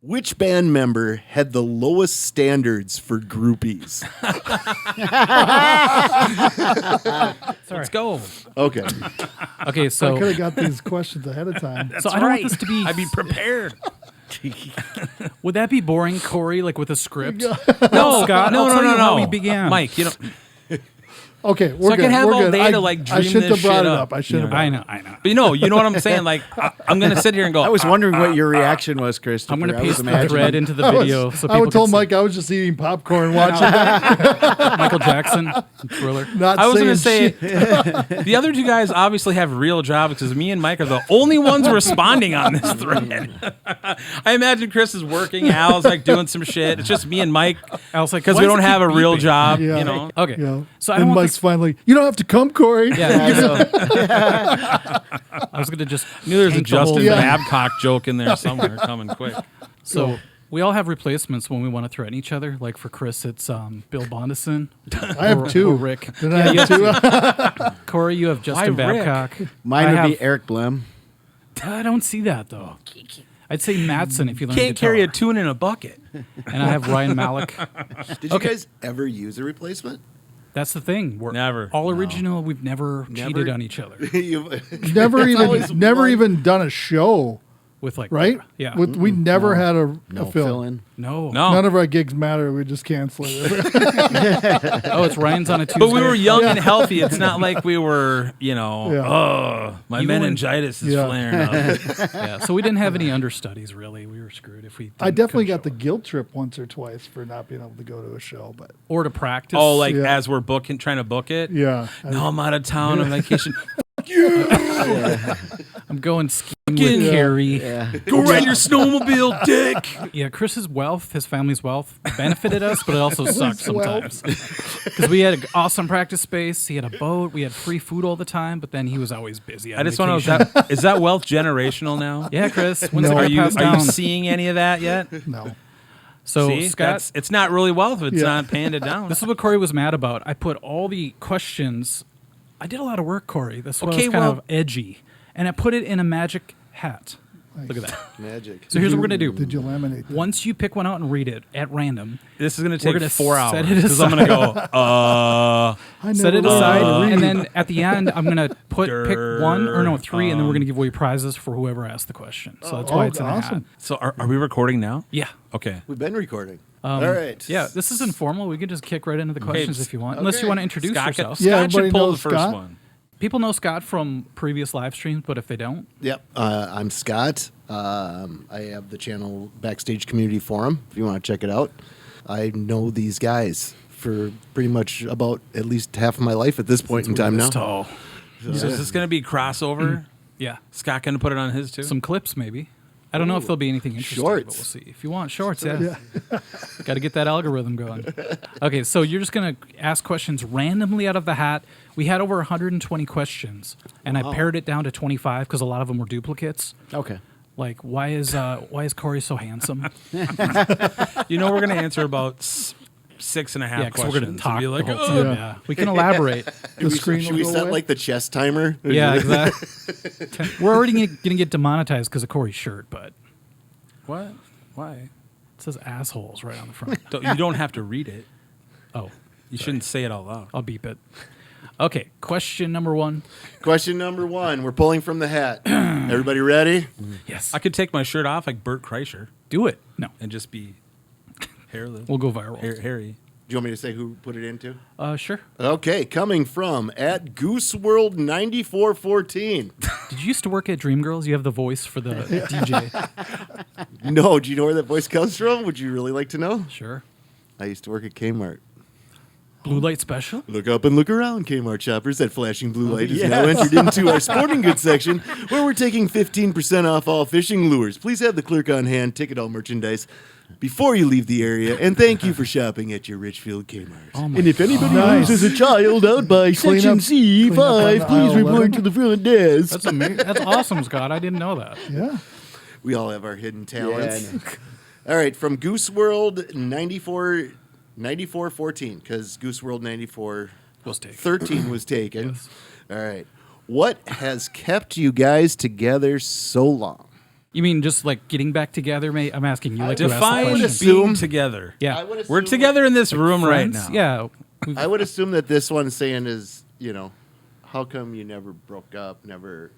Which band member had the lowest standards for groupies? Let's go. Okay. Okay, I so could have got these questions ahead of time. I don't want this to be. I'd be prepared. Would that be boring, Corey? Like with a script? No, Scott, no, I'll no, tell no, you how no. we began. Mike, you know, Okay, we're I good. can have we're all good. day to, like, I dream shouldn't this have brought shit it up. up. I should have. I know. but you know what I'm saying? Like, I'm going to sit here and go. I was wondering what your reaction was, Christopher. I'm going to I was paste the imagining. thread into the video so I people told can Mike I was just eating popcorn watching that. see. Michael Jackson Thriller. Not I was going to saying say, shit. the other two guys obviously have real jobs because me and Mike are the only ones responding on this thread. I imagine Chris is working. Al's like doing some shit. It's just me and Mike I was like, because why we does don't it have a keep real beeping? job, Yeah. you know. Okay, You know? so I And don't want Mike's this. finally, you don't have to come, Corey. Yeah, I was going to just. Knew there was a tank the whole Justin thing. Babcock joke in there somewhere coming quick. So we all have replacements when we want to threaten each other. Like for Chris, it's Bill Bondison. I have two. Or Rick. Didn't I have two? Corey, you have Justin Why Rick? Babcock. Mine I would have- be Eric Blem. I don't see that though. I'd say Mattson if you learn Can't guitar. carry a tune in a bucket. And I have Ryan Malik. Did you guys ever use a replacement? That's the thing. We're Never. all original. We've never cheated on each other Never always never one- even done a show, with like right? Yeah. We never had a No film. fill-in. no. None of our gigs matter. We just cancel it. Oh, it's Ryan's on a Tuesday. But we were young and healthy. It's not like we were, Yeah. my You and- meningitis is Yeah. flaring up. Yeah. So we didn't have any understudies really. We were screwed if we. I definitely couldn't got the show up. guilt trip once or twice for not being able to go to a show, but or to practice. Oh, like Yeah. as we're trying to book it. yeah. No, I'm out of town on vacation. I'm going skiing Fucking- with Carrie. Yeah. Go ride your snowmobile, dick. Yeah, Chris's wealth, his family's wealth, benefited us, but it also sucked His wealth. sometimes. Because we had an awesome practice space, he had a boat, we had free food all the time, but then he was always busy. I just want to know, is that wealth generational now? Yeah, Chris, when's No. it Are gonna you pass down? seeing any of that yet? No. So See, Scott, it's not really wealth if it's Yeah. not paying it down. this is what Corey was mad about. I put all the questions. I did a lot of work, Corey. This was Okay, kind well- of edgy, and I put it in a magic hat. Look at that. Magic. So here's what we're gonna do. Did you laminate that? Once you pick one out and read it at random, This is going to We're take gonna 4 hours set it because I'm going to go, I set it never learned aside, how to read. and then at the end, I'm gonna pick one or no 3, and then we're gonna give away prizes for whoever asked the question. So that's why it's in a hat. awesome. So are we recording now? Yeah. Okay. We've been recording. All right. Yeah, this is informal. We can just kick right into the questions if you want, unless you okay. want to introduce Scott, yourself. Yeah, Scott should everybody pull the knows first Scott. one. People know Scott from previous live streams, but if they don't, Yep. I'm Scott. I have the channel Backstage Community Forum, if you want to check it out. I know these guys for pretty much about at least half of my life at this point in time now. tall. So is this going to be crossover? Yeah, Scott going to put it on his too? some clips maybe. I don't know if there'll be anything interesting, but Shorts. we'll see. If you want shorts, yeah. Got to get that algorithm going. Okay, so you're just going to ask questions randomly out of the hat. We had over 120 questions, and I pared it down to 25 because a lot of them were duplicates. Okay. Like, why is Corey so handsome? You know, we're going to answer about 6.5 Yeah, because questions. we're going to talk and be like, the whole "Oh." time. Yeah. We can elaborate. The screen Should will we go set away? like the chess timer? Yeah, exactly. We're already going to get demonetized because of Corey's shirt, but What? Why? it says assholes right on the front. You don't have to read it. Oh, You shouldn't say it out loud. I'll beep it. Okay, question number 1. Question number 1. We're pulling from the hat. Everybody ready? Yes. I could take my shirt off like Bert Kreischer Do it. No. and just be hairless. We'll go viral. Hairy. Do you want me to say who put it into? Sure. Okay, coming from at GooseWorld9414. Did you used to work at Dreamgirls? You have the voice for the DJ. No, do you know where that voice comes from? Would you really like to know? Sure. I used to work at Kmart. Blue light special? Look up and look around, Kmart shoppers. That flashing blue light is now entered into our sporting goods section, where we're taking 15% off all fishing lures. Please have the clerk on hand, ticket all merchandise before you leave the area, and thank you for shopping at your Richfield Kmart. Oh my And if anybody Nice. loses a child out by Clean section up- clean up on C5, the please aisle report 11. to the front desk. That's amazing. That's awesome, Scott. I didn't know that. Yeah. We all have our hidden talents. Yeah, All right, from Goose World 9414, because Goose World 94 Was taken. 13 was taken. Yes. All right. What has kept you guys together so long? You mean just like getting back together, mate? I'm asking you. Like to ask the Define question. being together. Yeah. I would assume We're together in this room right Friends? now. Yeah. I would assume that this one saying is, how come you never broke up, never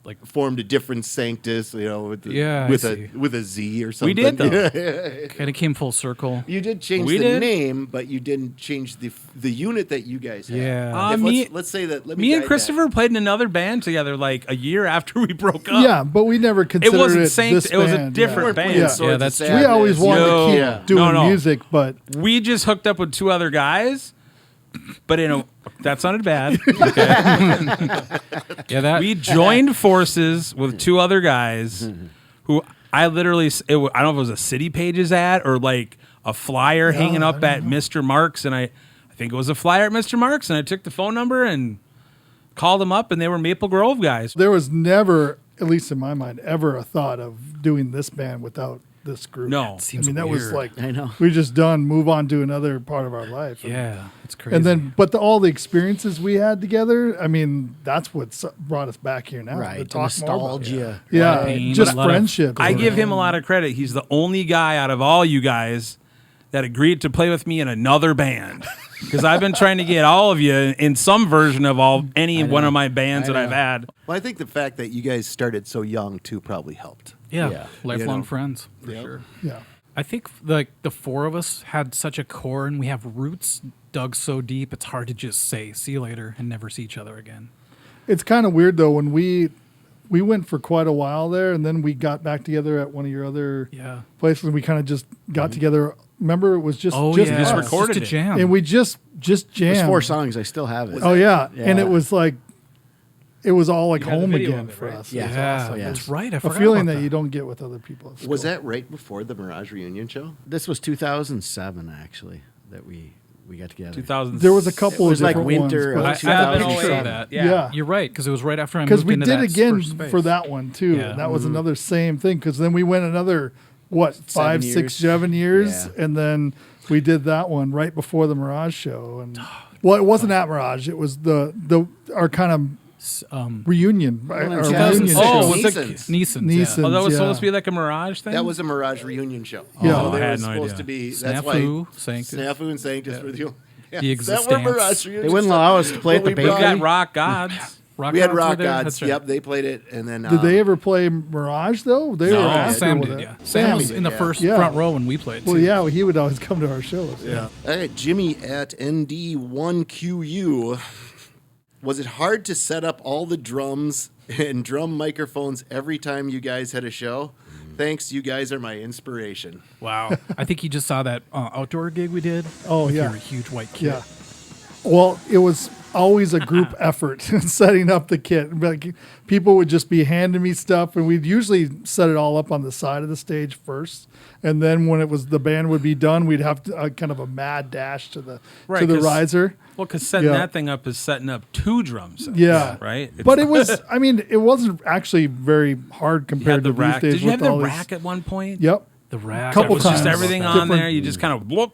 like formed a different Sanctus, with Yeah, I with see. a Z or something. We did, though. Kind of came full circle. You did change We the did. name, but you didn't change the unit that you guys had. Yeah. If let's say that. Let Me and guide Christopher played in another band together like a year after we broke up. Yeah, but we never It considered wasn't this Sanctus. It was a band, different We're band. playing Yeah. Swords Yeah, of that's true. We always Sadness. wanted No. to keep Yeah. doing No. music, but We just hooked up with 2 other guys, but that sounded bad. Yeah, that. We joined forces with 2 other guys who I literally, I don't know if it was a City Pages ad or like a flyer hanging up at Mr. Mark's, and I think it was a flyer at Mr. Mark's, and I took the phone number and called them up, and they were Maple Grove guys. there was never, at least in my mind, ever a thought of doing this band without this group. No. I Seems mean, that was weird. like, I know. we just done, move on to another part of our life. Yeah, it's crazy. And then, but all the experiences we had together, I mean, that's what brought us back here now. to Right. talk more about it. Nostalgia. Yeah, pain, just a lot of- friendship. I give him a lot of credit. He's the only guy out of all you guys that agreed to play with me in another band. Because I've been trying to get all of you in some version of any one of my bands that I've had. Well, I think the fact that you guys started so young too probably helped. yeah, Yeah. lifelong You know. friends for sure. Yeah. I think the 4 of us had such a core, and we have roots dug so deep. It's hard to just say "see you later" and never see each other again. It's kind of weird though when we went for quite a while there, and then we got back together at one of your other Yeah. places. And we kind of just got together. Remember, it was just Oh just yeah, just us. recorded to it. jam. and we just There's jammed. 4 songs. I still have it. Oh yeah. and Yeah. it was like it was all like You had the home video again of it, for right? us. Yeah. It was yeah, awesome. that's right. I A forgot feeling about that you don't get with other people. at Was school. that right before the Mirage reunion show? This was 2007, actually, that we got together. 2000. There was a couple It was of like different winter ones, of I but- have an 2007. of that. Yeah. You're right, because it was right after I moved because we into did that again first space. for that one too. Yeah. And that was another same thing because then we went another 5, 6, years. 7 years, Yeah. and then we did that one right before the Mirage show. And well, it wasn't at Mirage; it was our kind of reunion. Our in reunion 2006. show. was it Neeson's. Neeson's. Neeson's. Oh, that was Yeah. supposed to be like a Mirage thing? That was a Mirage reunion show. Yeah. So Oh, they I were had no supposed idea. to be. Yeah. That's why Snafu, Sanctus. Snafu and Sanctus were the only. The that were Existence. Mirage reunion. They wouldn't allow us to play at the we bakery. We've got Rock Gods. Rock We had Gods were Rock there? Gods. That's right. Yep, they played it, and then Did they ever play Mirage though? They No. were after Sam with did, it. yeah. Sam was did, in the yeah. first Yeah. front row when we played. Well, too. yeah, he would always come to our shows. Yeah. All right, Jimmy at ND1QU. Was it hard to set up all the drums and drum microphones every time you guys had a show? Thanks, you guys are my inspiration. Wow. I think you just saw that outdoor gig we did. Oh, with yeah. your huge white kit. Yeah. Well, it was always a group effort setting up the kit. Like, people would just be handing me stuff, and we'd usually set it all up on the side of the stage first, and then when it was the band would be done, we'd have to, kind of a mad dash to the Right, 'cause- riser. Well, because setting Yeah. that thing up is setting up 2 drum sets. Yeah. Right? But it was, I mean, it wasn't actually very hard You compared had the to rack. these days. Did you have with the all these- rack at one point? Yep. The rack. Couple It was just times. everything on Different- there. You just kind of whoop,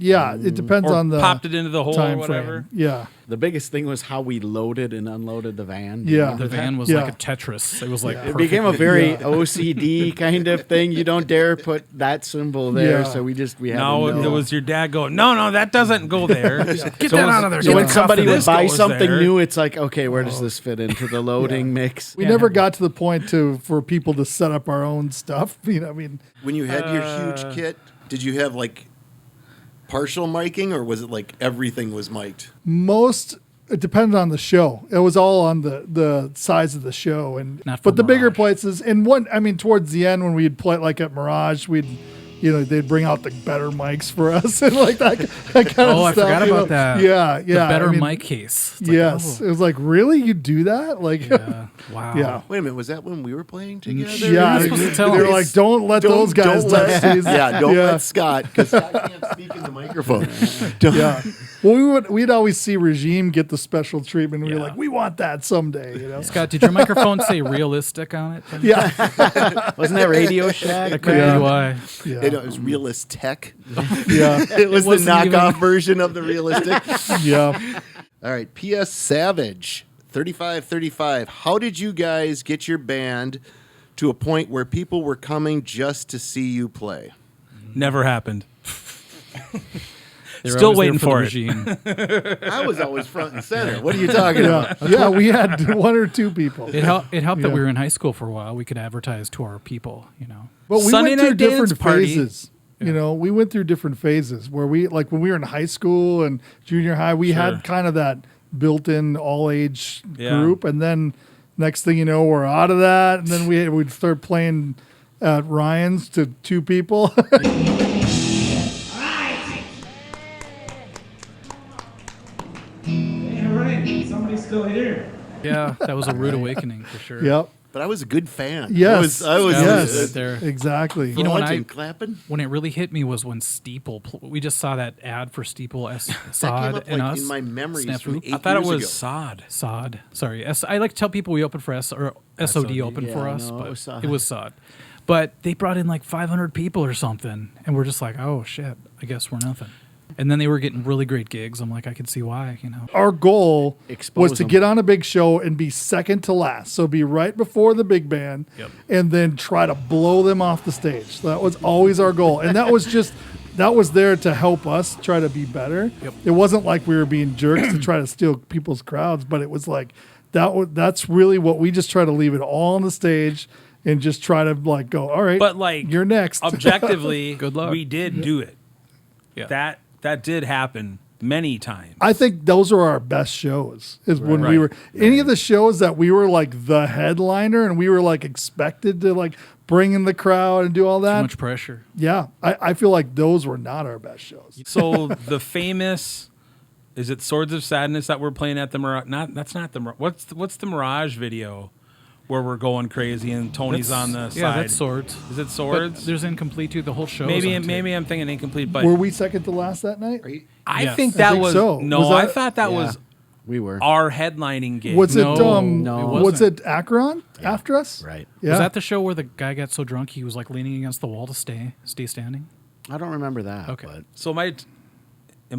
Yeah, it depends or on the popped it into the hole or time whatever. frame. Yeah. The biggest thing was how we loaded and unloaded the van. Yeah. The van was Yeah. like a Tetris. It was like It became a perfectly- very Yeah. OCD kind of thing. You don't dare put that symbol there. Yeah. So we had No, to know. it was your dad going, no, that doesn't go there. Get that out of there. So Get when that somebody off of would this. buy goes something there. new, it's like, okay, where does this fit into the loading mix? We Yeah. never got to the point for people to set up our own stuff. You know, I mean, When you had your huge kit, did you have like partial miking, or was it like everything was mic'd? it depended on the show. It was all on the size of the show, and Not for but the bigger Mirage. places. And towards the end when we'd play like at Mirage, they'd bring out the better mics for us and like that kind of Oh, I stuff. forgot you about know? that. Yeah, The yeah. better I mean, mic case. It's like, Yes, oh, it was like, really, you do that? Like, yeah. Wow. yeah. Wait a minute, was that when we were playing together? Yeah, supposed to tell they were us. like, don't let those guys don't touch let, these. don't let Scott, because Scott can't speak in the microphone. Don't- Yeah. Well, we'd always see Regime get the special treatment. We were Yeah. like, we want that someday, you know? Scott, did your microphone say realistic on it? Yeah. Wasn't that Radio Shack? That could Yeah. be why. Yeah. It was Realist Tech. Yeah. It was the wasn't knockoff even- version of the Realistic. Yeah. All right, P.S. Savage, 3535. How did you guys get your band to a point where people were coming just to see you play? Never happened. They're Still always there waiting for the regime. I was always front and center. What are you talking about? Yeah, we had one or two people. It helped that Yeah. we were in high school for a while. We could advertise to our people, you know. But we Sunday went through night dance different party. phases. You know, we went through different phases where we, like when we were in high school and junior high, we Sure. had kind of that built-in all-age Yeah. group, and then next thing you know, we're out of that, and then we'd start playing at Ryan's to two people. All right, somebody's still here. Yeah, that was a rude awakening for sure. Yep. But I was a good fan. Yes. I was Yes. yes. right there. Exactly. You know, when watching, I- clapping. When it really hit me was when Steeple. We just saw that ad for Steeple, That came Sod up and like us. in my memories from Snafu. 8 I thought it years was ago. sod. Sod. Sorry. I like to tell people we opened for SOD opened for Yeah, us, no, but it was Sod. it was Sod. But they brought in like 500 people or something, and we're just like, oh shit, I guess we're nothing. And then they were getting really great gigs. I'm like, I could see why, you know. Our goal Expose was to them. get on a big show and be second to last. So be right before the big band and then try to blow them off the stage. That was always our goal. And that was there to help us try to be better. It wasn't like we were being jerks to try to steal people's crowds, but it was like that's really what we just try to leave it all on the stage and just try to like go, all right, But like you're next. Objectively, Good luck. we did do it. Yeah. That did happen many times. I think those are our best shows. Is when we Right. were any of the shows that we were like the headliner and we were like expected to like bring in the crowd and do all Too that. much pressure. Yeah, I feel like those were not our best shows. So the famous, is it Swords of Sadness that we're playing at the Mirage? That's not the Mirage. What's the Mirage video where we're going crazy and Tony's on the side? Yeah, that's Swords. Is it But Swords? there's Incomplete too. The whole show. Maybe I'm thinking incomplete, but Were we second to last that night? I Yes. think I that think was so. no. Was I that- thought that Yeah, was we were. our headlining gig. Was it No, No. it was wasn't. it Akron after us? Right. Yeah. Was that the show where the guy got so drunk he was like leaning against the wall to stay standing? I don't remember that. Okay. But So am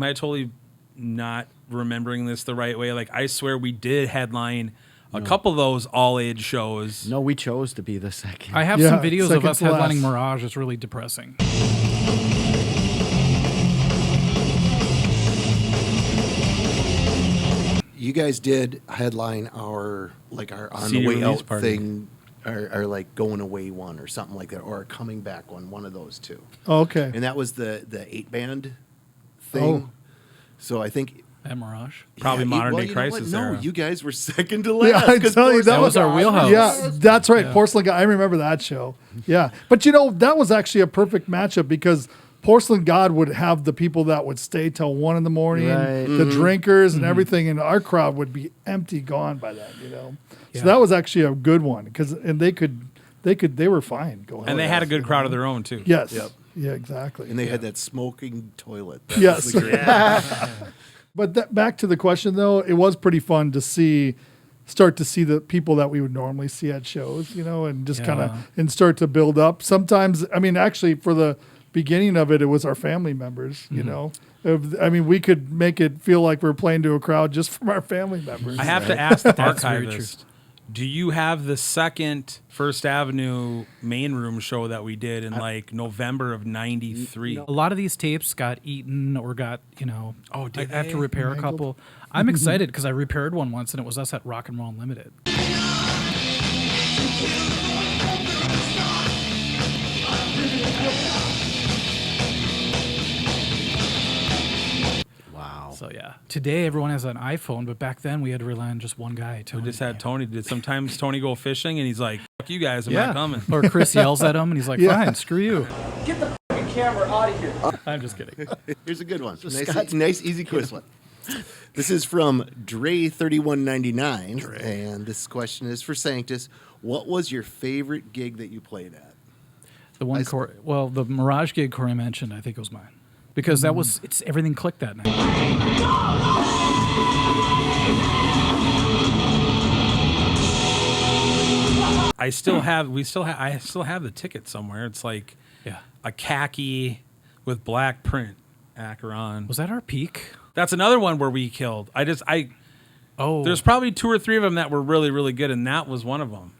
I totally not remembering this the right way? Like I swear we did headline a couple of those all age shows. no, we chose to be the second. I have Yeah, some videos of second us to last. headlining Mirage. It's really depressing. You guys did headline our on CD the way release out party. thing, or like going away one or something like that, or a coming back one of those two. Oh, okay. And that was the 8-band thing. Oh. So I think At Mirage. Probably modern day you know what? crisis No, era. you guys were second to Yeah, last. I 'cause tell you, Porcelain That was our God wheelhouse. Yeah, that's right. Porcelain God. I remember that show. Yeah. But you know, that was actually a perfect matchup because Porcelain God would have the people that would stay till 1 a.m, Right. the drinkers and everything, and our crowd would be empty, gone by then, you know. So Yeah. that was actually a good one and they were fine going. And they had a good crowd of their own too. Yes. Yep. Yeah, exactly. And they had that smoking toilet. That Yes. was the great- But back to the question though, it was pretty fun to start to see the people that we would normally see at shows, you know, and just kind Yeah. of and start to build up. Sometimes, I mean, actually, for the beginning of it, it was our family members. You know, we could make it feel like we're playing to a crowd just from our family members. I have to ask the That's very true. archivist. Do you have the second First Avenue main room show that we did in like November of '93? A lot of these tapes got eaten or got, you know, Oh, did I have to they? repair a couple. I'm excited because I repaired one once and it was us at Rock and Roll Unlimited. Wow. So yeah, today everyone has an iPhone, but back then we had to rely on just one guy. We Tony. just had Tony. Did sometimes Tony go fishing and he's like, "Fuck you guys, I'm not coming." Or Chris yells at him and he's like, Yeah. "Fine, screw you." Get the fucking camera out of here. I'm just kidding. Here's a good one. Nice, easy quiz one. This is from Dre3199, and this question is for Sanctus. What was your favorite gig that you played at? The one, the Mirage gig Corey mentioned, I think it was mine because that was everything clicked that night. I still have the ticket somewhere. It's like Yeah, a khaki with black print Acheron. was that our peak? That's another one where we killed. Oh, There's probably 2 or 3 of them that were really, really good, and that was one of them.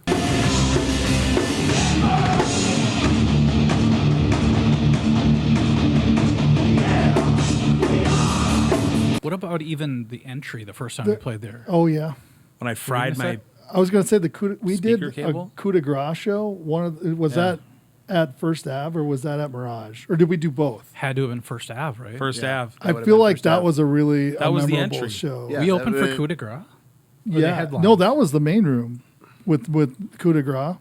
about even the entry the first time we played there? Oh yeah. When I fried miss my that? I was going to say we did Speaker cable? a coup de grace show. Was that at First Ave or was that at Mirage, or did we do both? Had to have been First Ave, right? First Ave. I would've feel been like First that Ave. was a really That was the memorable entry. show. Yeah. We opened that for would- Coup de Grace. Yeah. headline? No, that was the main room with coup de grace.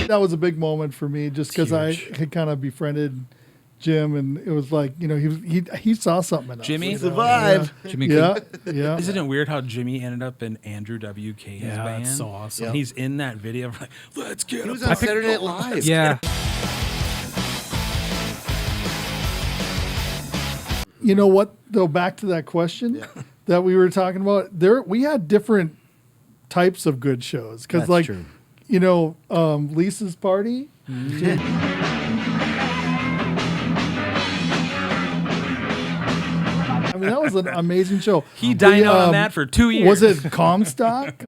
That was a big moment for me, just because I huge. had kind of befriended Jim, and it was like, you know, he saw something in us. Jimmy? you know? Survive. Jimmy Yeah, Coop. yeah. Isn't it weird how Jimmy ended up in Andrew WK's Yeah, band? that's so awesome. And he's in that video. Like, let's get He was a on Saturday Night Live. Yeah. You know what? Though, back to that question that we were talking about. We had different types of good shows because, That's like, true. you know, Lisa's party. I mean, that was an amazing show. He dined out on um, that for 2 years. Was it Comstock?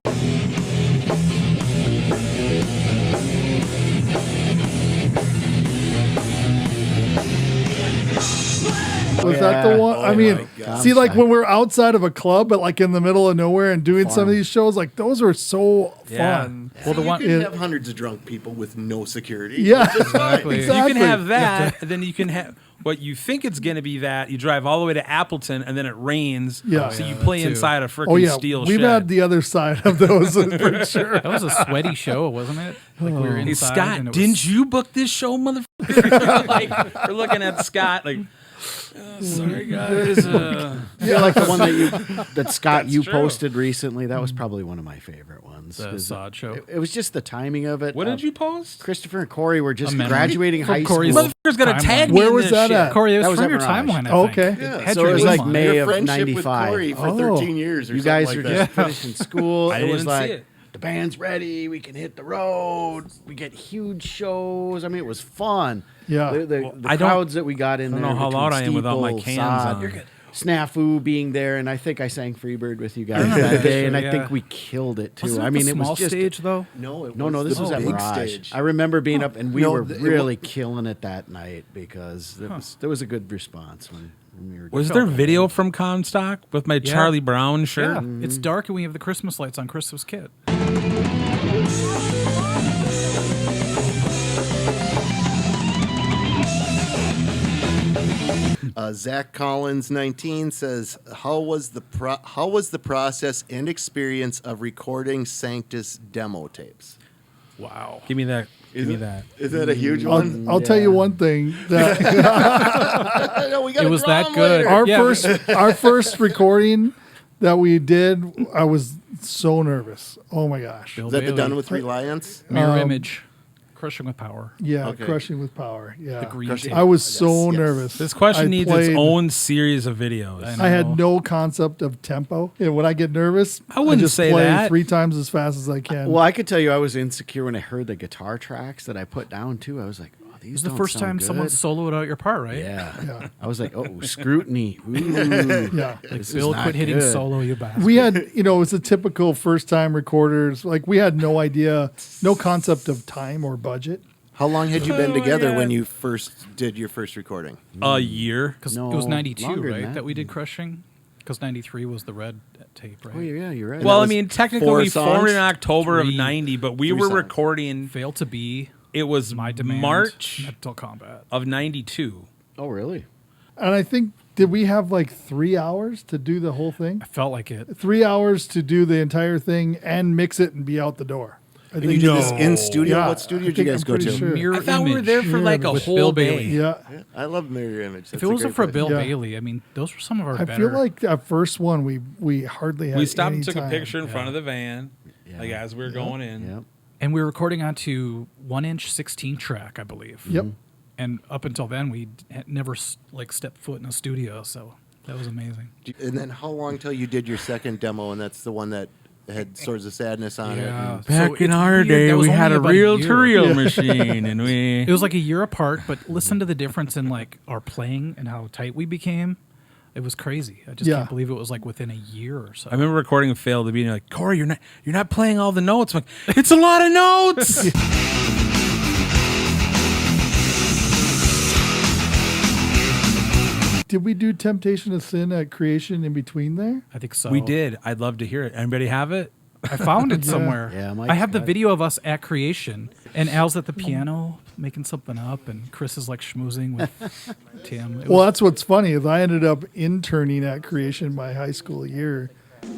Was that the one? I mean, God. see, like when we're outside of a club, but like in the middle of nowhere and doing some of these shows, like those are so Yeah. fun. Well, the You one. can have hundreds of drunk people with no security. Yeah, Exactly. You can have that, and then you can have what you think it's going to be that. You drive all the way to Appleton, and then it rains. Yeah. So Oh, you yeah, play that too. inside a freaking Oh yeah, steel we've shed. had the other side of those for sure. That was a sweaty show, wasn't it? Like we were Hey, inside. Scott, and it was- didn't you book this show, motherfucker? Like, we're looking at Scott like, sorry, guys. I feel like the one that Scott you true. posted recently. That was probably one of my favorite ones. The 'cause Sod show. It was just the timing of it. What did you post? Christopher and Corey were just A memory. graduating From high Corey's school. Motherfucker's got to Timeline. tag me Where in was this that shit. at? Corey, it That was was from your at Mirage. timeline. I Oh, think. okay. It Yeah. had So your it was name like on May it. Your of friendship with 95. Corey for Oh. 13 years or You something guys like were that. just finishing school. I It didn't was see like it. the band's ready. We can hit the road. We get huge shows. I mean, it was fun. Yeah. The I don't- crowds that we got in I don't there. know how between loud I am without my Steeple, cans Sod, on. You're good. Snafu being there, and I think I sang Freebird with you guys remember that that day, show, and I yeah. think we killed it too. Wasn't it I mean, the it small was just stage though. No, no, this was the at big Mirage. stage. I remember being up, and we No, were it really killing it that night because there was a good response when we were. Was there video from Comstock with my Charlie Brown shirt? Yeah, it's dark and we have the Christmas lights on Christmas Kit. Zach Collins 19 says, how was the process and experience of recording Sanctus demo tapes? Wow. Give me that. Give me that. Is that a huge one? I'll tell you one thing that No, we gotta It was draw that them good. later. our first recording that we did, I was so nervous. Oh my gosh. Bill Is that the Bailey. Done with Reliance? Mirror image. Crushing with power. Yeah, Okay. Crushing with Power. Yeah. The green Crushing- tape. I was so Yes, yes. nervous. This question I needs played- its own series of videos. I know. I had no concept of tempo. And when I get nervous, I wouldn't just say play that. 3 times as fast as I can. Well, I could tell you, I was insecure when I heard the guitar tracks that I put down too. I was like, "Oh, these It was the don't first sound time good. someone soloed out your part, right? Yeah. Yeah. I was like, "Oh, scrutiny." Ooh. Yeah. Like This is Bill, not quit hitting good. solo, you bastard. We had, it was a typical first time recorders. Like we had no idea, no concept of time or budget. How long had you been Oh, together yeah. when you first did your first recording? A year. Because No, it was 92, longer than right? That. that. we did Crushing. Because 93 was the red tape, right? Oh, yeah, you're right. Well, I was mean, technically 4 we formed songs? in October of 3 '90, but we 3 were songs. recording. Fail to be, It was My Demand, March Mental Combat. of '92. oh, really? And I think, did we have like 3 hours to do the whole thing? I felt like it. 3 hours to do the entire thing and mix it and be out the door. I And you did this in studio? Yeah, What studio I did you think guys I'm go pretty to? sure. Mirror I thought we were Image there for like a with whole Bill day. Bailey. Yeah. I love Mirror Image. If That's it a wasn't great for Bill place. Yeah. Bailey, I mean, those were some of our I better. feel like that first one we hardly had. We stopped any and took time. a picture in front of the van, like as we were going in. Yep. And we were recording onto 1-inch 16 track, I believe. Yep. And up until then, we had never stepped foot in a studio, so that was amazing. And then how long till you did your second demo, and that's the one that had Swords of Sadness on it? Yeah. Back So in it's our weird, day, that was we had only a about reel-to-reel year. machine, and we. It was like a year apart, but listen to the difference in like our playing and how tight we became. It was crazy. I just Yeah. can't believe it was like within a year or so. I remember recording Fail to Be, and you're like, Corey, you're not playing all the notes. I'm like, it's a lot of notes. Did we do Temptation of Sin at Creation in between there? I think so. We did. I'd love to hear it. Anybody have it? I found it somewhere. Yeah, Mike's I have the got it. video of us at Creation, and Al's at the piano making something up, and Chris is like schmoozing with Tim. Well, that's what's funny is I ended up interning at Creation my high school year.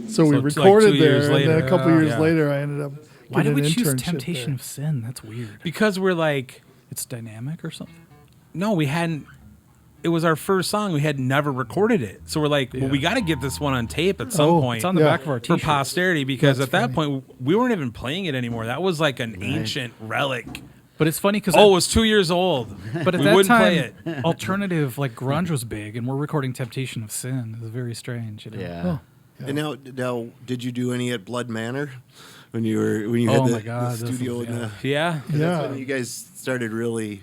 So we it's like recorded 2 there, years and then later. a couple years Yeah. later, I ended up why did getting we an choose internship Temptation there. of Sin? That's weird. Because we're like, It's dynamic or something. no, we hadn't. It was our first song. We had never recorded it. So we're like, well, we got to get this one on tape at some point. It's on the Yeah. back of our for t-shirt. posterity, because at that point, we weren't even playing it anymore. That was like an ancient relic. But it's funny because Oh, it was 2 years old. but at we that wouldn't time, play it. alternative like grunge was big, and we're recording Temptation of Sin. It was very strange. You know? Yeah. And now, did you do any at Blood Manor when you Oh had my the God, this studio was- in the? Yeah. That's Yeah. when you guys started really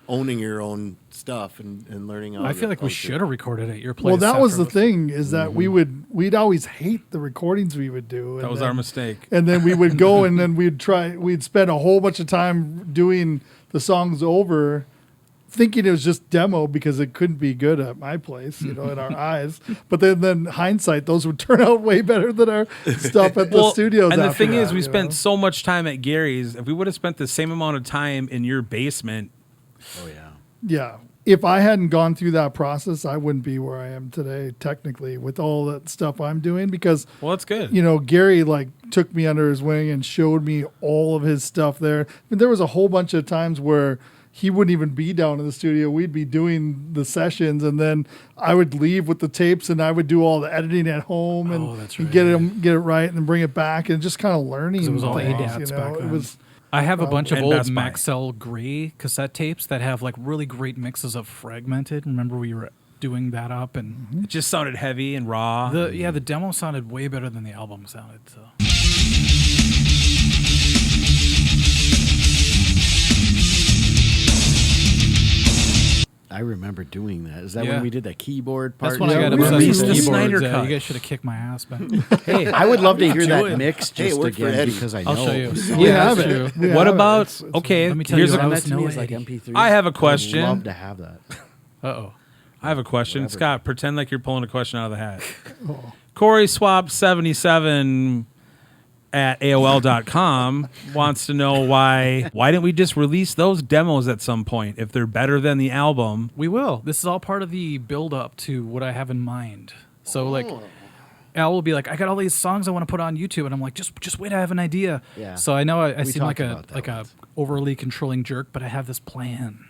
owning your own stuff and learning. I feel like we should have recorded at your place. Well, that was after the thing is that we'd always hate the recordings we would do. That and was then- our mistake. And then we would go and then we'd spend a whole bunch of time doing the songs over, thinking it was just demo because it couldn't be good at my place, in our eyes. But then hindsight, those would turn out way better than our stuff at the studios. And the after thing is, that, we you spent know? so much time at Gary's. If we would have spent the same amount of time in your basement, Oh yeah. Yeah. If I hadn't gone through that process, I wouldn't be where I am today, technically, with all that stuff I'm doing. Because, well, that's good. Gary took me under his wing and showed me all of his stuff there. I mean, there was a whole bunch of times where he wouldn't even be down in the studio. We'd be doing the sessions, and then I would leave with the tapes, and I would do all the editing at home and, that's and right. get it right, and then bring it back, and just kind of learning. 'Cause it was all things, ADATs back It then. was. I have a bunch of And old Best Buy. Maxell Gray cassette tapes that have really great mixes of fragmented. Remember we were doing that up, and It just sounded heavy and raw. the demo sounded way better than the album sounded. So I remember doing that. Is that Yeah. when we did that keyboard part? that's when I got we obsessed released with the keyboards. Snyder Yeah, cut. you guys should have kicked my ass back. Hey, I would love to hear Do that it. mix Hey, it just worked for again Eddie. because I know. I'll show you. it was so We Yeah, have that's it. true. We What have it. about It's okay? Let me tell Here's you a what I Send was that to me no as like Eddie. MP3. I have a question. I'd love to have that. Uh-oh. I have a question. Whatever. Scott, pretend like you're pulling a question out of the hat. Corey Swap 77 at AOL.com wants to know why didn't we just release those demos at some point if they're better than the album? We will. This is all part of the build up to what I have in mind. So Al will be like, I got all these songs I want to put on YouTube, and I'm like, just wait, I have an idea. Yeah. So I know I We seem like talked a about that like a once. overly controlling jerk, but I have this plan.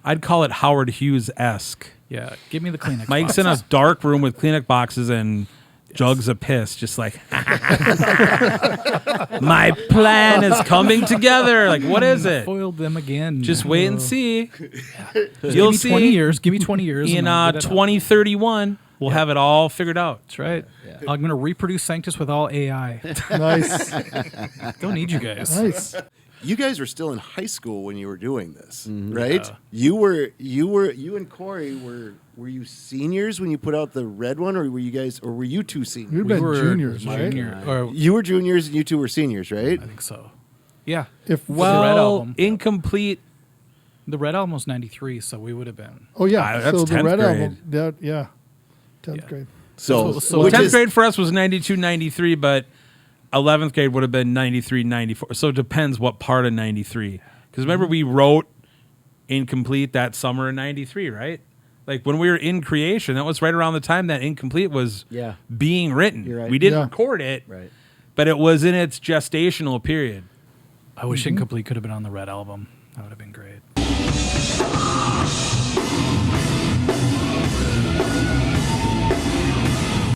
I'd call it Howard Hughes-esque. Yeah, give me the Kleenex. Mike's in a boxes. dark room with Kleenex boxes and jugs of piss, just like, my plan is coming together. Like, what is it? Foiled them again. Just wait and see. Give You'll me 20 see years. Give me 20 years. in and I'll get it out. 2031, we'll have it all figured out. That's right. I'm going to reproduce Sanctus with all AI. Nice. Don't need you guys. Nice. You guys were still in high school when you were doing this, right? You and Corey were you seniors when you put out the red one, or were you two seniors? We've We been were juniors, right? junior, or You were juniors and you two were seniors, right? I think so. Yeah. If Red Well, Album. incomplete. The Red Album was 93, so we would have been. Oh yeah, That's so the 10th red grade. album, that 10th grade. So, So which 10th is, grade for us was 92, 93, but 11th grade would have been 93, 94. So it depends what part of 93. Because remember, we wrote Incomplete that summer in 93, right? Like when we were in creation, that was right around the time that Incomplete was Yeah. being written. You're right. We didn't Yeah. record it, Right. but it was in its gestational period. I wish Incomplete could have been on the Red Album. That would have been great.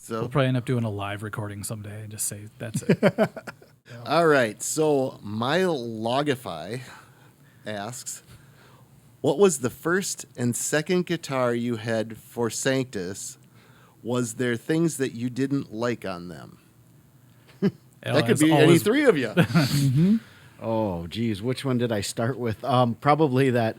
so We'll probably end up doing a live recording someday and just say that's it. all right. So my Logify asks, what was the first and second guitar you had for Sanctus? Was there things that you didn't like on them? That could As be any always, three of you. Oh, geez, which one did I start with? Probably that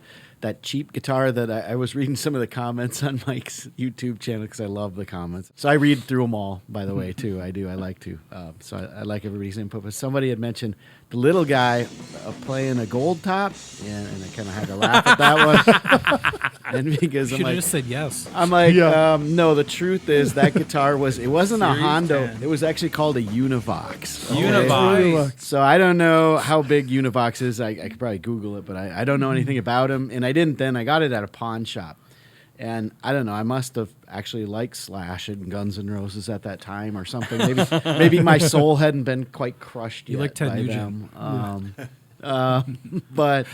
cheap guitar that I was reading some of the comments on Mike's YouTube channel because I love the comments. So I read through them all, by the way, too. I do. I like to. So I like everybody's input. But somebody had mentioned the little guy playing a gold top, and I kind of had to laugh at that one. And because You I'm should have like, just said yes. I'm like, Yeah. no, the truth is that guitar it wasn't a Series Hondo. 10. It was actually called a Univox. Okay? Univox. So I don't know how big Univox is. I could probably Google it, but I don't know anything about them. And I didn't then. I got it at a pawn shop. And I don't know. I must have actually liked Slash and Guns N' Roses at that time or something. Maybe my soul hadn't been quite crushed You yet like Ted by Nugent. them. But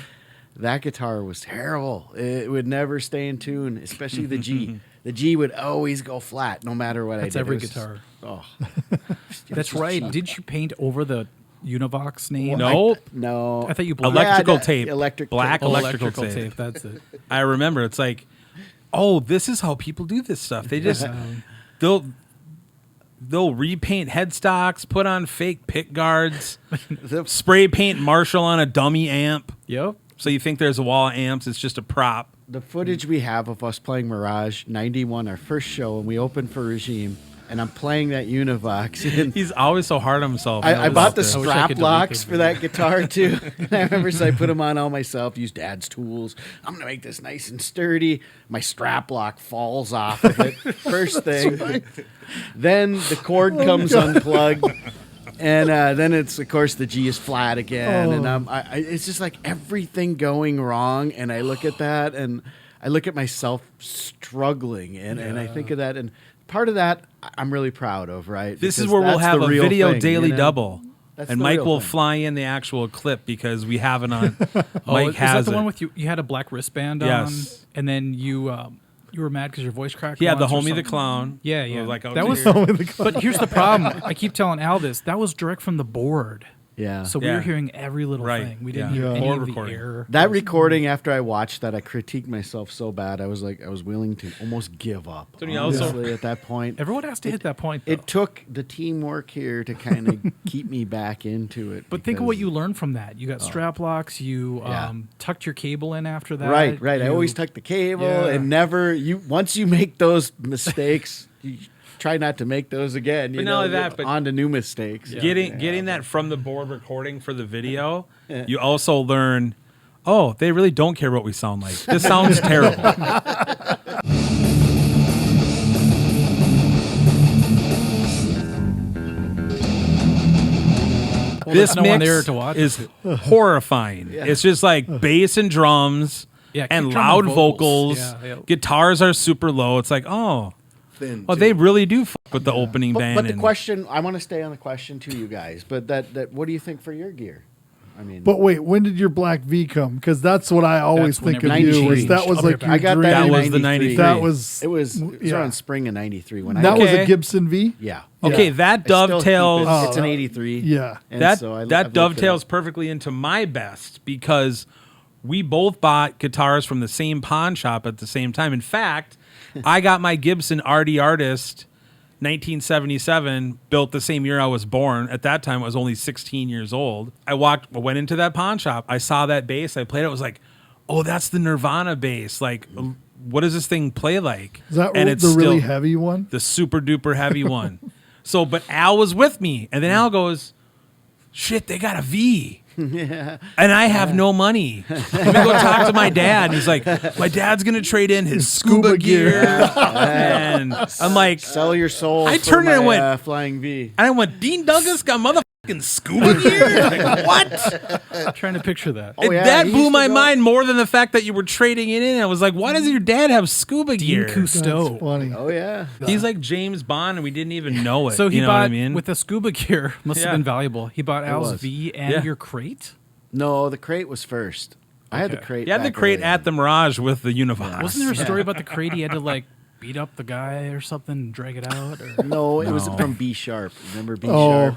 that guitar was terrible. It would never stay in tune, especially the G. The G would always go flat no matter what I That's did. every It was- guitar. Oh, That's right. Did you paint over the Univox name? Nope. no. I thought you blacked. Electrical Yeah, tape. electric Black tape. electrical tape. That's it. I remember. It's like, oh, this is how people do this stuff. They just they'll repaint headstocks, put on fake pick guards, spray paint Marshall on a dummy amp. Yep. So you think there's a wall of amps? It's just a prop. The footage we have of us playing Mirage 91, our first show, and we opened for Regime, and I'm playing that Univox. And He's always so hard on himself. I bought the I wish I strap could delete locks it. for that guitar too. And I remember, so I put them on all myself, used Dad's tools. I'm gonna make this nice and sturdy. My strap lock falls off of it. First thing. Then the cord comes unplugged. And then it's, of course, the G is flat again. And it's just like everything going wrong. And I look at that and I look at myself struggling. And I think of that. And part of that I'm really proud of, right? This is Because where we'll that's have the a real video thing, daily you know? double. That's And the Mike real will thing. fly in the actual clip because we have it on. Oh, Mike is has that the it. one with you? You had a black wristband Yes. on, and then you were mad because your voice cracked. He had the once or homie the something? clown. Yeah, It yeah. was like out that was. here. But here's the problem. I keep telling Al this. That was direct from the board. Yeah. So we Yeah. were hearing every little Right, thing. We didn't yeah. hear Yeah. any Board of the recording. error. That recording, after I watched that, I critiqued myself so bad. I was willing to almost give up. Don't you also- Honestly, at that point, Everyone has to hit that point. Though. it took the teamwork here to kind of keep me back into it. But think of what because- you learned from that. You got strap locks. You Yeah. tucked your cable in after that. Right. I You- always tuck the cable Yeah. and never. Once you make those mistakes, you try not to make those again. But not only that, but on to new mistakes. Getting that from the board recording for the video, you also learn, oh, they really don't care what we sound like. This sounds terrible. Well, This there's no one mix there to watch. is horrifying. It's just like bass and drums Yeah, and kick drum loud and vocals. vocals. Yeah. Guitars are super low. It's like, oh, Thin, well, too. they really do fuck with the opening But, band. but the and- question, I want to stay on the question to you guys. But that, what do you think for your gear? I mean, But wait, when did your black V come? Because that's what I always That's think of whenever you. you Was that changed. was I'll be like back. your I got dream. that. That in was the 93. 93. That was It was yeah. around spring of '93 when That I was Okay. a Gibson V. yeah. Okay, Yeah. that I still keep dovetails. it. It's an Oh, '83. Yeah. And that so I've that looked it up. dovetails perfectly into my best because we both bought guitars from the same pawn shop at the same time. In fact, I got my Gibson RD Artist 1977 built the same year I was born. At that time, I was only 16 years old. I went into that pawn shop. I saw that bass. I played it. I was like, oh, that's the Nirvana bass. Like, what does this thing play like? Is that And the it's really still- heavy one? the super duper heavy one. So, but Al was with me, and then Al goes, "Shit, they got a V." And I have no money. Let me go talk to my dad. And he's like, my dad's gonna trade in his scuba gear. And I'm like, Sell your soul. I for turned and my, went- Flying V. and I went, Dean Douglas got motherfucking scuba gear. Like, what? I'm trying to picture that. Oh, yeah, That he blew used to my go- mind more than the fact that you were trading it in. I was like, why does your dad have scuba Dean gear? Cousteau. That's funny. Oh yeah. He's like James Bond, and we didn't even know it. So he you know bought what I mean? with the scuba gear. Must Yeah. have been valuable. He bought Al's was. V and Yeah. your crate. No, the crate was first. I had the Okay. crate. You had the back crate early at on. the Mirage with the Univox. Wasn't there a story about the crate? He had to like beat up the guy or something, and drag it out. Or... No, it was No. from B Sharp. Remember B Oh, Sharp?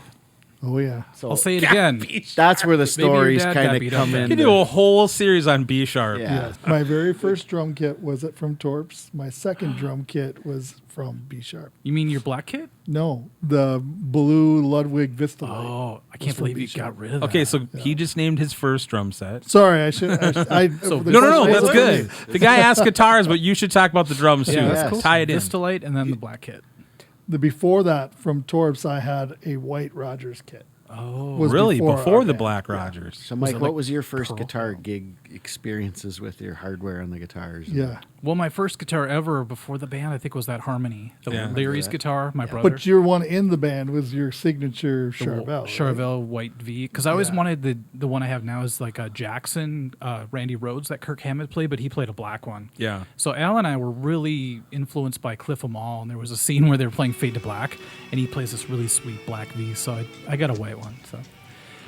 oh yeah. So I'll say it again. that's where the Maybe your stories dad got kind beat of up come then. in. You could do a whole series on B sharp. Yeah. Yes. My very first drum kit was from Torps. My second drum kit was from B Sharp. You mean your black kit? No, the blue Ludwig Vista. Oh, I can't from believe you B-Sharp. got rid of that. Okay, so he just named his first drum set. Sorry, I should. So- the No, question that's was- good. The guy asked guitars, but you should talk about the drums too. yeah, that's Yes. cool. Tie it in. Vistolite and then the black kit. Before that, from Torps, I had a white Rogers kit. Oh, Was Really? Before the okay. Black Rogers. So, Mike, it what like was your first pearl? guitar gig experiences with your hardware on the guitars? Yeah. Well, my first guitar ever before the band, I think, was that Harmony. Yeah. Larry's guitar, my brother. But your one in the band was your signature Charvel. right? Charvel White V. Because I always wanted the one I have now is like a Jackson, Randy Rhoads that Kirk Hammett played, but he played a black one. Yeah. So Al and I were really influenced by Cliff Amal, and there was a scene where they were playing Fade to Black, and he plays this really sweet black V. So I got a white one. So.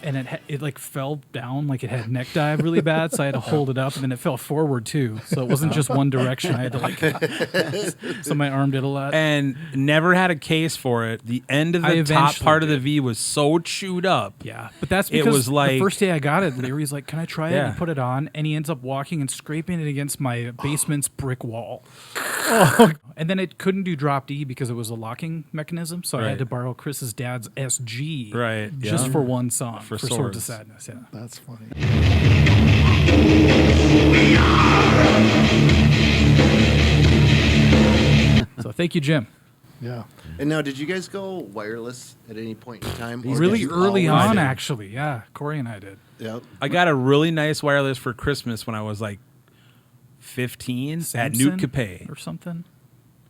And it like fell down, like it had neck dive really bad, so I had to hold it up, and then it fell forward too, so it wasn't just one direction. I had to like, so my arm did a lot. And never had a case for it. The end of I the top eventually part of the did. V was so chewed up. Yeah, but that's It because was like- the first day I got it, Larry's like, "Can I try it?" Yeah. And put it on, and he ends up walking and scraping it against my basement's brick wall. And then it couldn't do drop D because it was a locking mechanism, so I Right. had to borrow Chris's dad's SG, Right, just yeah. for one song, For for Swords of Swords. Sadness. Yeah. That's funny. So thank you, Jim. Yeah. And now, did you guys go wireless at any point in time? Or Really did you early always- on, actually. Yeah, Corey and I did. Yep. I got a really nice wireless for Christmas when I was like 15 at Samson Newt Capet. or something.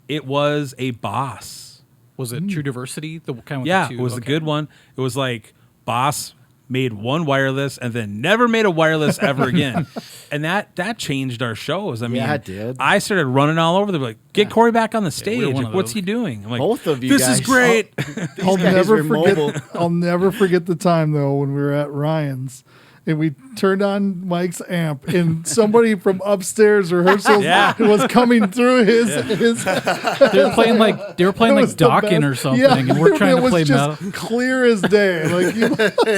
It was a Boss. Was it True Diversity? The kind with Yeah, the two? it was a Okay. good one. It was like Boss made one wireless and then never made a wireless ever again. And that changed our shows. I mean, it did. I started running all over the like, get Corey back on the stage. one Like, of what's those. he doing? I'm like, Both of you This guys. is great. I'll guys never were forget. mobile. I'll never forget the time though when we were at Ryan's and we turned on Mike's amp and somebody from upstairs rehearsals Yeah. was coming through his. They were playing like It was the Dawkins or best. something, Yeah, and we're trying it to was play just metal. clear as day. Like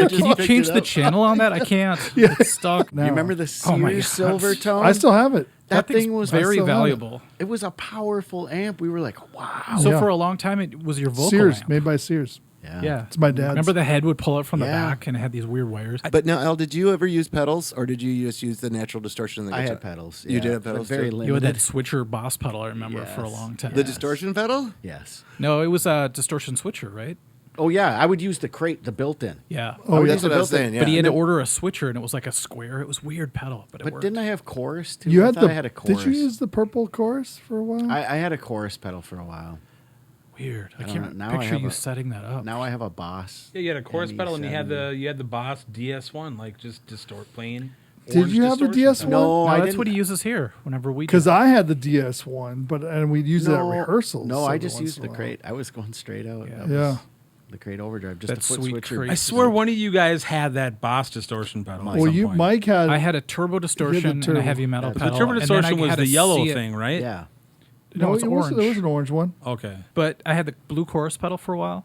Can you change the channel on that? I can't. Yeah. It's stuck now. You remember the Oh my Sears God. Silvertone? I still have it. that thing's thing was very still have it. valuable. It was a powerful amp. We were like, wow. So Yeah. for a long time, it was your vocal Sears, amp. made by Sears. Yeah, It's my dad's. Remember the head would pull out from the Yeah. back, and it had these weird wires. But now, Al, did you ever use pedals, or did you just use the natural distortion? In the I guitar? had pedals. You yeah, did have but pedals, very too? You had limited. that switcher Boss pedal. I remember for a Yes. long time. The distortion pedal? Yes. No, it was a distortion switcher, right? Oh yeah, I would use the crate, the built-in. Yeah. Oh, That's yeah. what I was saying. Yeah. But he had to order a switcher, and it was like a square. It was weird pedal, but it But worked. didn't I have chorus too? You I had thought the. I had a chorus. Did you use the purple chorus for a while? I had a chorus pedal for a while. Weird. I don't can't know. Now I picture have you a- setting that up. Now I have a Boss. Yeah, you had a chorus pedal and you had NE70. the Boss DS1, like just playing. Did orange you have the distortion DS1? pedal. No, No, I that's didn't. what he uses here whenever we do. Because I had the DS1, and we'd use it at No, rehearsals. No, I every just once used in the a while. crate. I was going straight out. Yeah. That was Yeah. The crate overdrive, just That a foot sweet switcher. crate. I swear one of you guys had that Boss distortion pedal. at Well, some you, point. Mike had. I had a turbo distortion and turbo. a heavy metal Yeah, the pedal. The turbo and then I distortion was had the to yellow see it- thing, right? Yeah. No, it's it orange. was an orange one. Okay. But I had the blue chorus pedal for a while,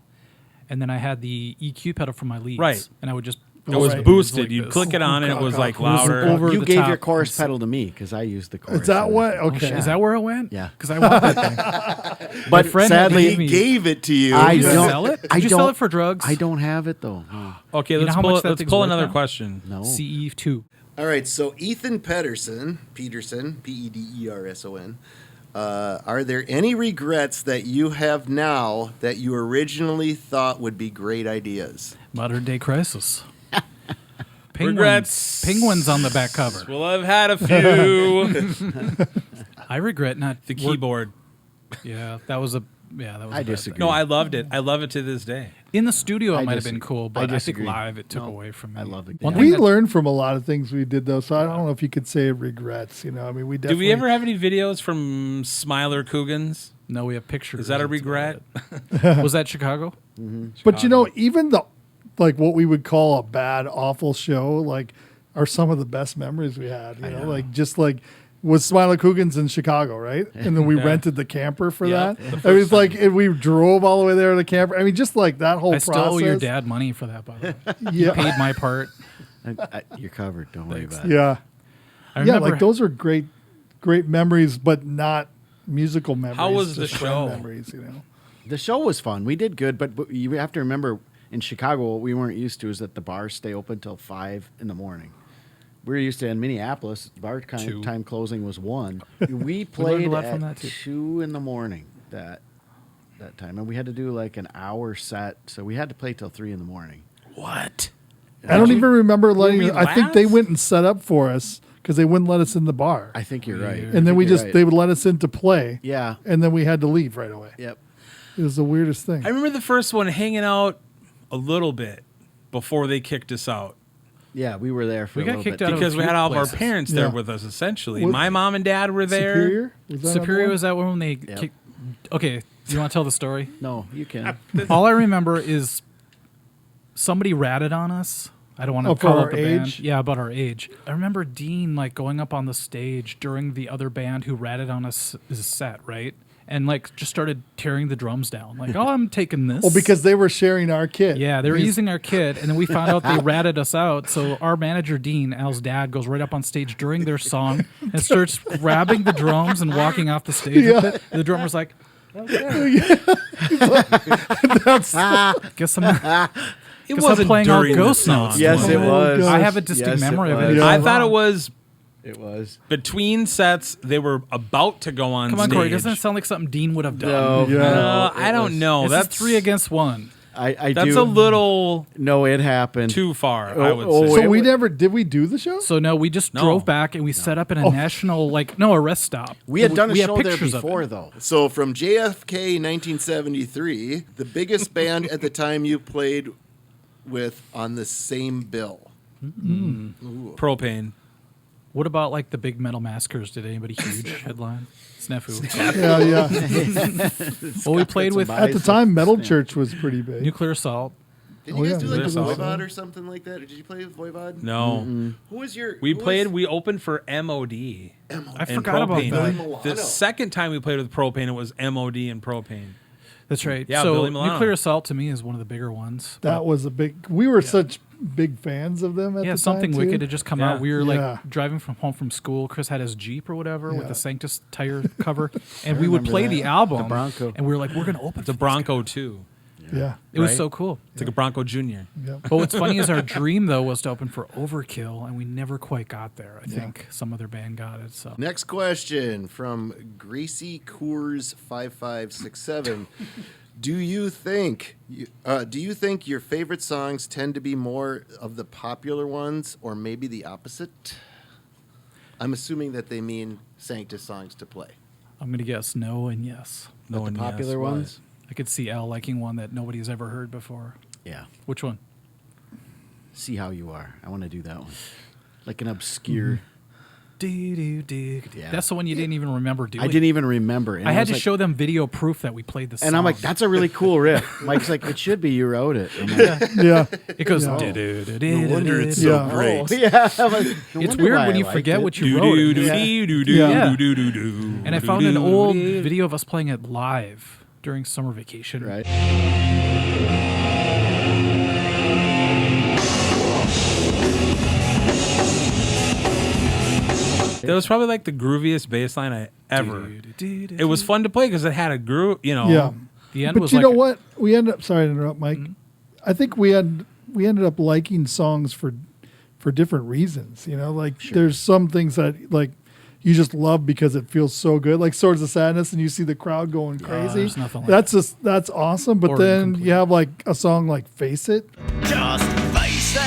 and then I had the EQ pedal for my leads. Right. And I would just. It was Right. boosted. Like You'd this. click it on and it was like louder. over You the gave top. your chorus pedal to me because I used the chorus. Is that pedal. what? Oh, Okay. shit. Is that where it went? Yeah. Because I want that thing. But friend had sadly, gave me- He gave it to you. I Did you don't sell it? Did I you sell don't- it for drugs? I don't have it though. Okay, You know let's how pull much that let's thing's pull worth another now? question. No. CE2. All right, so Ethan Peterson, Pederson, are there any regrets that you have now that you originally thought would be great ideas? Modern day crisis. Regrets. Penguins on the back cover. Well, I've had a few. I regret not The keyboard. Yeah, that was a. Yeah, that was. I a bad disagree. thing. No, I loved it. I love it to this day. In the studio, I it might have been disagree. cool, I but I, think disagree. live it took No, away from me. I love it. One Yeah. thing We that- learned from a lot of things we did, though, so I don't know if you could say regrets. You know, I mean, we Did definitely. we ever have any videos from Smiler Coogan's? No, we have pictures. Is that a That's about regret? it. Was that Chicago? But you know, even like what we would call a bad, awful show, like, are some of the best memories we had. You know, like just like was Smiley Coogan's in Chicago, right? And then we rented the camper for Yeah, that. It was like and we drove all the way there to the camper. I mean, just like that whole I process. still owe your dad money for that, by the way. Yeah, Paid my part. You're covered. Don't worry about it. yeah, I yeah. remember Like those are great memories, but not musical memories. How was the just friend show? Memories, you know. The show was fun. We did good, but you have to remember in Chicago, what we weren't used to is that the bars stay open till 5 a.m. We were used to in Minneapolis, bar Two. time closing was 1. We played a lot at from that, too. 2 a.m. that time, and we had to do like an hour set, so we had to play till 3 a.m. What? I don't even remember letting. we I think they last? went and set up for us because they wouldn't let us in the bar. I think you're right. And then they would let us in to play. Yeah. And then we had to leave right away. Yep. It was the weirdest thing. I remember the first one hanging out a little bit before they kicked us out. Yeah, we were there for We a got little kicked bit. out of Because a we few had all of our places. parents Yeah. there with us, essentially. What- My mom and dad were there. Superior? Was that Superior another was that when they Yep. kicked. Okay, you want to tell the story? No, you can. All I remember is somebody ratted on us. I don't want to Oh, for call our out the band. age? Yeah, about our age. I remember Dean like going up on the stage during the other band who ratted on us his set, right? And like just started tearing the drums down. Like, oh, I'm taking this. one? Oh, because they were sharing our kit. yeah, they were using our kit, and then we found out they ratted us out. So our manager Dean, Al's dad, goes right up on stage during their song and starts grabbing the drums and walking off the stage with it. And the drummer's like, guess I'm. It Guess I'm wasn't playing all during the ghost song. notes. Yes, it Oh, was. gosh. I have a distinct Yes, memory of it. was. Yeah. I thought it was It was. between sets. They were about to go on Come on, stage. Corey. Doesn't it sound like something Dean would have done? No, Yeah. no, I it don't was- know. This That's is 3 against 1. I That's do. a little No, it happened. too far. Oh, I would oh, say. wait. So we never did we do the show? So no, we just No. drove back and we set up in a national a rest stop. We had done a We have show there pictures of before, it. though. So from JFK 1973, the biggest band at the time you played with on the same bill. Propane. What about like the big metal massacres? Did anybody huge headline? Snafu. Yeah, yeah. Well, we played with At the time, Metal Church was pretty big. Nuclear Assault. Did Oh, you guys yeah. do like There's the also- Voivod or something like that? Or did you play with Voivod? No. Who was your? We who played. was- We opened for MOD. I and forgot about Propane. that. Milano. The second time we played with Propane, it was MOD and Propane. That's right. Yeah, so Billy Milano. Nuclear Assault to me is one of the bigger ones. That was a big. We were such big fans of them at the Yeah, time. Something too. Wicked had just come Yeah. out. We were Yeah. like driving from home from school. Chris had his Jeep or whatever with Yeah. the Sanctus tire cover, and we would remember play that. the album. The Bronco. And we were like, we're gonna open. It's a for this Bronco 2. Yeah. It was right? so cool. It's like a Bronco Junior. Yeah. But what's funny is our dream though was to open for Overkill, and we never quite got there. I think some other band got it. So Next question from Greasy Coors 5567. Do you think your favorite songs tend to be more of the popular ones, or maybe the opposite? I'm assuming that they mean Sanctus songs to play. I'm gonna guess no and yes. No the one popular yes, why? ones. I could see Al liking one that nobody's ever heard before. Yeah. Which one? See How You Are. I want to do that one. Like an obscure. Yeah. That's the one you didn't even remember doing. I didn't even remember. And I had to was like- show them video proof that we played the song. And I'm like, that's a really cool riff. Mike's like, it should be. You wrote it. I'm like, Yeah. it goes. Yeah. No wonder it's so Yeah. great. yeah. I'm like, no It's wonder weird why when I you liked forget it. what you wrote. Yeah. And I found an old video of us playing it live during summer vacation. Right. That was probably like the grooviest bass line I ever. It was fun to play because it had a groove, you know. Yeah. The end But was you like know what? We ended up. Sorry to interrupt, Mike. I think we ended up liking songs for different reasons. You know, like there's some things that like you just love because it feels so good, like Swords of Sadness, and you see the crowd going crazy. there's nothing like that's awesome. But Or then Incomplete. you have like a song like Face It. Just face it.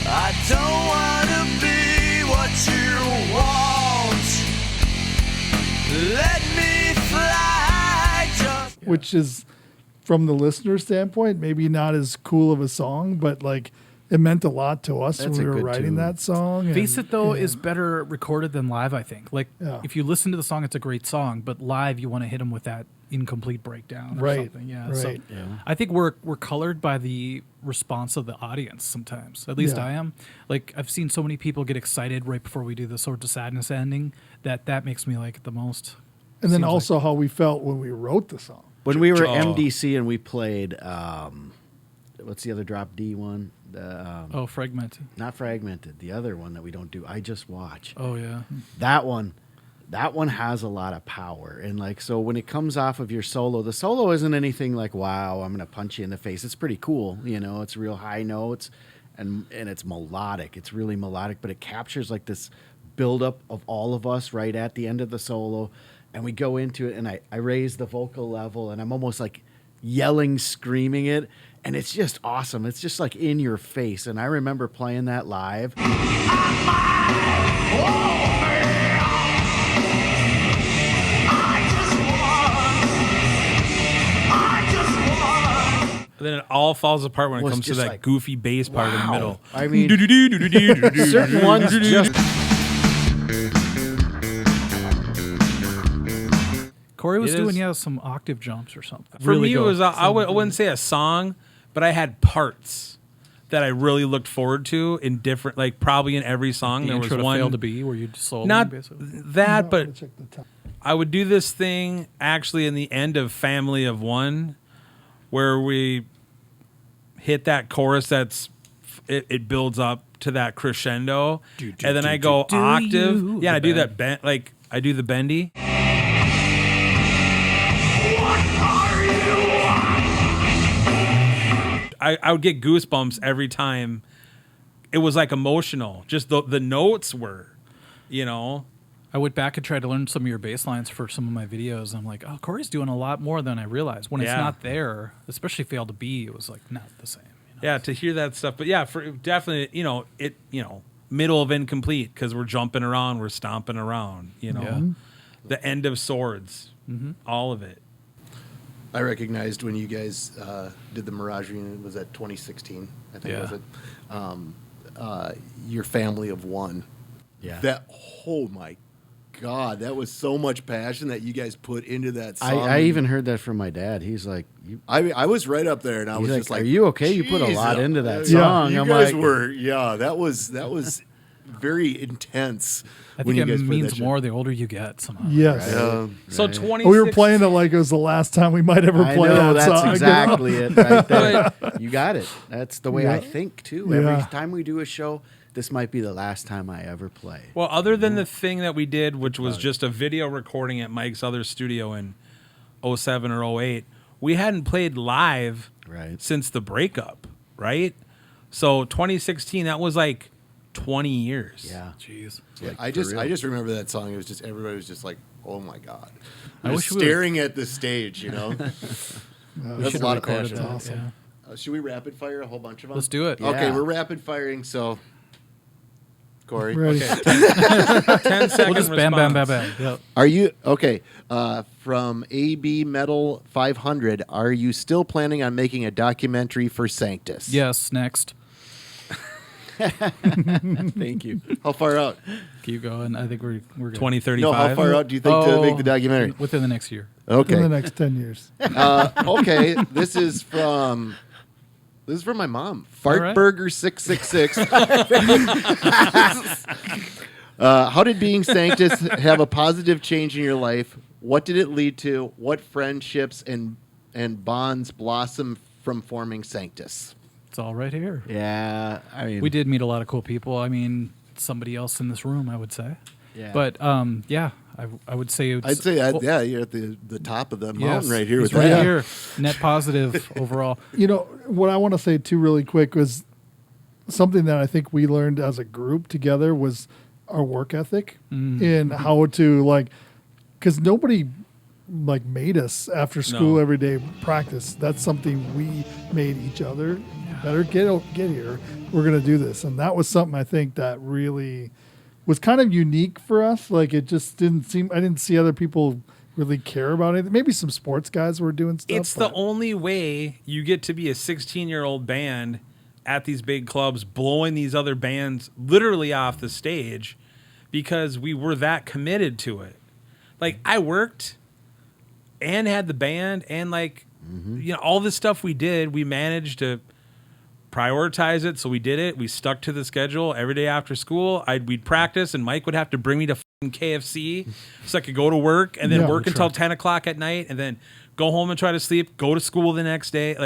I don't want to be what you want. Let me fly. Just Which is, from the listener standpoint, maybe not as cool of a song, but like it meant a lot to us That's when we a were good writing tune. that song. Face and- It though and- is better recorded than live. I think. Like Yeah. if you listen to the song, it's a great song, but live you want to hit them with that incomplete breakdown or Right, something. Yeah. So right. I think we're colored by the response of the audience sometimes. At least Yeah. I am. Like I've seen so many people get excited right before we do the Swords of Sadness ending that makes me like it the most. and then Seems like- also how we felt when we wrote the song. When we were Oh. MDC and we played, what's the other drop D one? Oh, fragmented. Not Fragmented. The other one that we don't do. I Just Watch. Oh yeah. That one has a lot of power. And like, so when it comes off of your solo, the solo isn't anything like, wow, I'm going to punch you in the face. It's pretty cool. You know, it's real high notes and it's melodic. It's really melodic, but it captures like this buildup of all of us right at the end of the solo. And we go into it and I raise the vocal level and I'm almost like yelling, screaming it. And it's just awesome. It's just like in your face. And I remember playing that live. Then it all falls apart when it Well, it's comes to just that like, goofy bass part in the middle. I mean, certain ones just. Corey was It doing is. some octave jumps or something. For Really me, it good. was I wouldn't say a song, but I had parts that I really looked forward to in different, like probably in every song. the There was intro to one Fail to Be where you just solo not basically. that, but Check the time. I would do this thing actually in the end of Family of One, where we hit that chorus it builds up to that crescendo, and then I go octave. you, Yeah, the I do bend. that bend, like I do the bendy. I would get goosebumps every time. It was like emotional. Just the notes were, you know. I went back and tried to learn some of your bass lines for some of my videos. I'm like, oh, Corey's doing a lot more than I realized. When it's Yeah. not there, especially Fail to Be, it was like not the same. You know? Yeah, to hear that stuff. But yeah, for definitely, middle of incomplete because we're jumping around, we're stomping around, Yeah. The end of Swords, all of it. I recognized when you guys did the Mirage reunion, was that 2016, I think, Yeah. was it? Your Family of One. Yeah. That, oh my God, that was so much passion that you guys put into that song. I even heard that from my dad. He's like, I was right up there, and I he's was just like, "Are you okay? You put a "Jeez, lot into that Yeah. song." You I'm guys like, were, that was very intense. I when think you it guys played means that shit. more the older you get somehow. Yes. So Right. 20. We were playing it like it was the last time we might ever I play know, that that's song. exactly it right there. You got it. That's the way I Yeah. think too. Yeah. Every time we do a show, this might be the last time I ever play. Well, other than the thing that we did, which was just a video recording at Mike's other studio in 07 or 08, we hadn't played live Right. since the breakup, right? So 2016, that was like 20 years. Yeah. Jeez. I just remember that song. It was just, everybody was just like, oh my God. I Just wish we would've- staring at the stage, That's a lot of passion. Yeah. Should we rapid fire a whole bunch of them? Let's do it. Okay, Yeah. we're rapid firing, so Corey. Ready. 10 seconds. We'll just bam, bam, bam, bam. Yep. Are you okay? From AB Metal 500, are you still planning on making a documentary for Sanctus? Yes. Next. Thank you. How far out? Keep going. I think we're good. 2035. No, how far out do you think to make the documentary? Within the next year. In the Okay. next 10 years. Okay. This is from my mom. All right. Fartburger666. How did being Sanctus have a positive change in your life? What did it lead to? What friendships and bonds blossom from forming Sanctus? It's all right here. Yeah. I mean, We did meet a lot of cool people. I mean, somebody else in this room, I would say. Yeah. But yeah, I would say it's. I'd say, well, yeah, you're at the top of the yes, mountain right here. he's With right that. here. Net positive overall. You know, what I want to say too really quick was something that I think we learned as a group together was our work ethic and how to because nobody made us after school No. every day practice. That's something we made each other. Better get here. We're gonna do this, and that was something I think that really was kind of unique for us. Like it just didn't seem. I didn't see other people really care about it. Maybe some sports guys were doing stuff. It's the but- only way you get to be a 16-year-old band at these big clubs, blowing these other bands literally off the stage because we were that committed to it. Like, I worked and had the band and, all this stuff we did, we managed to prioritize it, so we did it. We stuck to the schedule every day after school. We'd practice, and Mike would have to bring me to KFC so I could go to work and then Yeah, work that's until right. 10 o'clock at night and then go home and try to sleep, go to school the next day,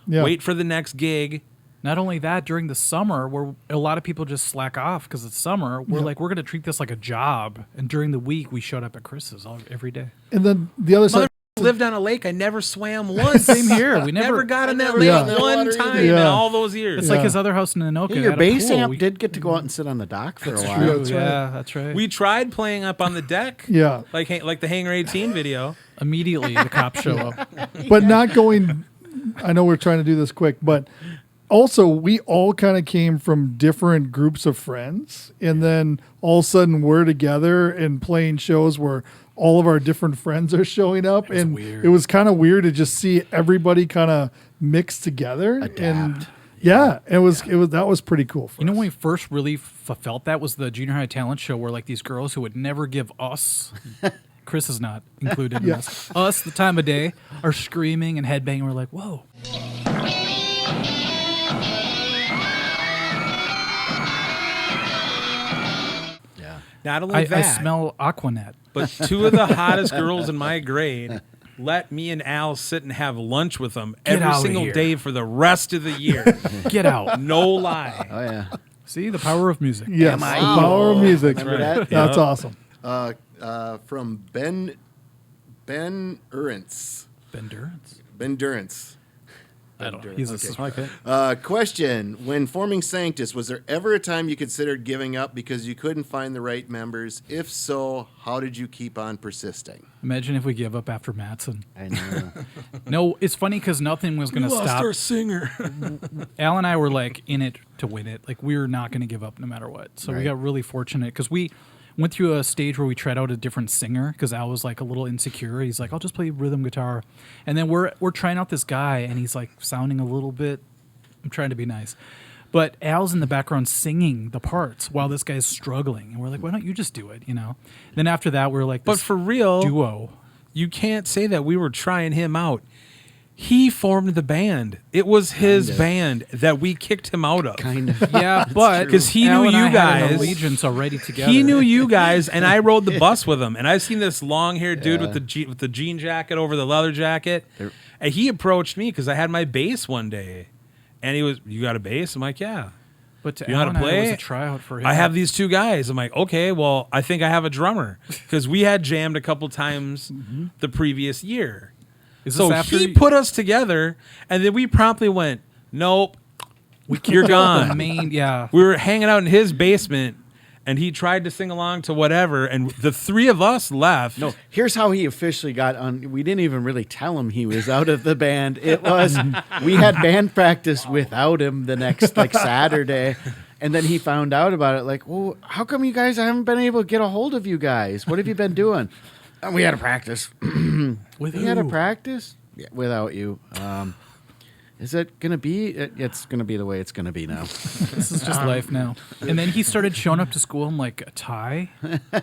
Yeah. wait for the next gig. Not only that, during the summer, where a lot of people just slack off because it's summer, we're we're going to treat this like a job. And during the week, we showed up at Chris's every day. And then the other side. Lived on a lake. I never swam once. Same here. We Never never got in that never lake got in that one water time either. in Yeah. all those years. It's like his other house in Anoka. Hey, your had a bass pool. amp We- did get to go out and sit on the dock for a while. True. That's right. Yeah, that's right. We tried playing up on the deck. Yeah. Like the Hangar 18 video. Immediately, the cops show up. But not going I know we're trying to do this quick, but also we all kind of came from different groups of friends, and then all of a sudden we're together and playing shows where all of our different friends are showing up, and weird. it was kind of weird to just see everybody kind of mixed together. And that was pretty cool for You know us. when we first really felt that was the junior high talent show where like these girls who would never give us, Chris is not included in this, us the time of day, are screaming and headbanging. We're like, whoa. Not only I that, smell Aquanet. but two of the hottest girls in my grade let me and Al sit and have lunch with them Get every outta single here. day for the rest of the year. Get out. No lie. Oh yeah. See the power of music. Yes, the power of music. Remember that? That's awesome. From Ben Urance. Ben Durance. Ben Durance. I don't know. He's Okay. Question: when forming Sanctus, was there ever a time you considered giving up because you couldn't find the right members? If so, how did you keep on persisting? Imagine if we give up after Mattson. I know. No, it's funny because nothing was going to Lost stop. our singer. Al and I were like in it to win it. Like we were not going to give up no matter what. So we Right. got really fortunate because we went through a stage where we tried out a different singer because Al was like a little insecure. He's like, I'll just play rhythm guitar. And then we're trying out this guy and he's like sounding a little bit, I'm trying to be nice. But Al's in the background singing the parts while this guy's struggling. And we're like, why don't you just do it, you know? Then after that, we're like, But this for real, duo. you can't say that we were trying him out. He formed the band. It was his band that we kicked him out of. Kind of. Yeah, but Because he Al knew and you I had an guys. allegiance already together. He knew you guys, and I rode the bus with him. And I've seen this long-haired dude with the jean jacket over the leather jacket. And he approached me because I had my bass one day. And he was, you got a bass? I'm like, yeah. But to You know how Al to and I, it was play? a tryout for him. I have these two guys. I'm like, okay, well, I think I have a drummer. Because we had jammed a couple times the previous year. Is So this after he put us together, and then we promptly went, nope, you're the gone. main, yeah. We were hanging out in his basement, and he tried to sing along to whatever, and the three of us left. No, here's how he officially got on. We didn't even really tell him he was out of the band. It was, we had band practice without him the next Saturday. And then he found out about it, like, well, how come you guys haven't been able to get a hold of you guys? What have you been doing? We had a practice. With We had a who? practice without you. Is it going to be? It's going to be the way it's going to be now. This is just life now. And then he started showing up to school in like a tie.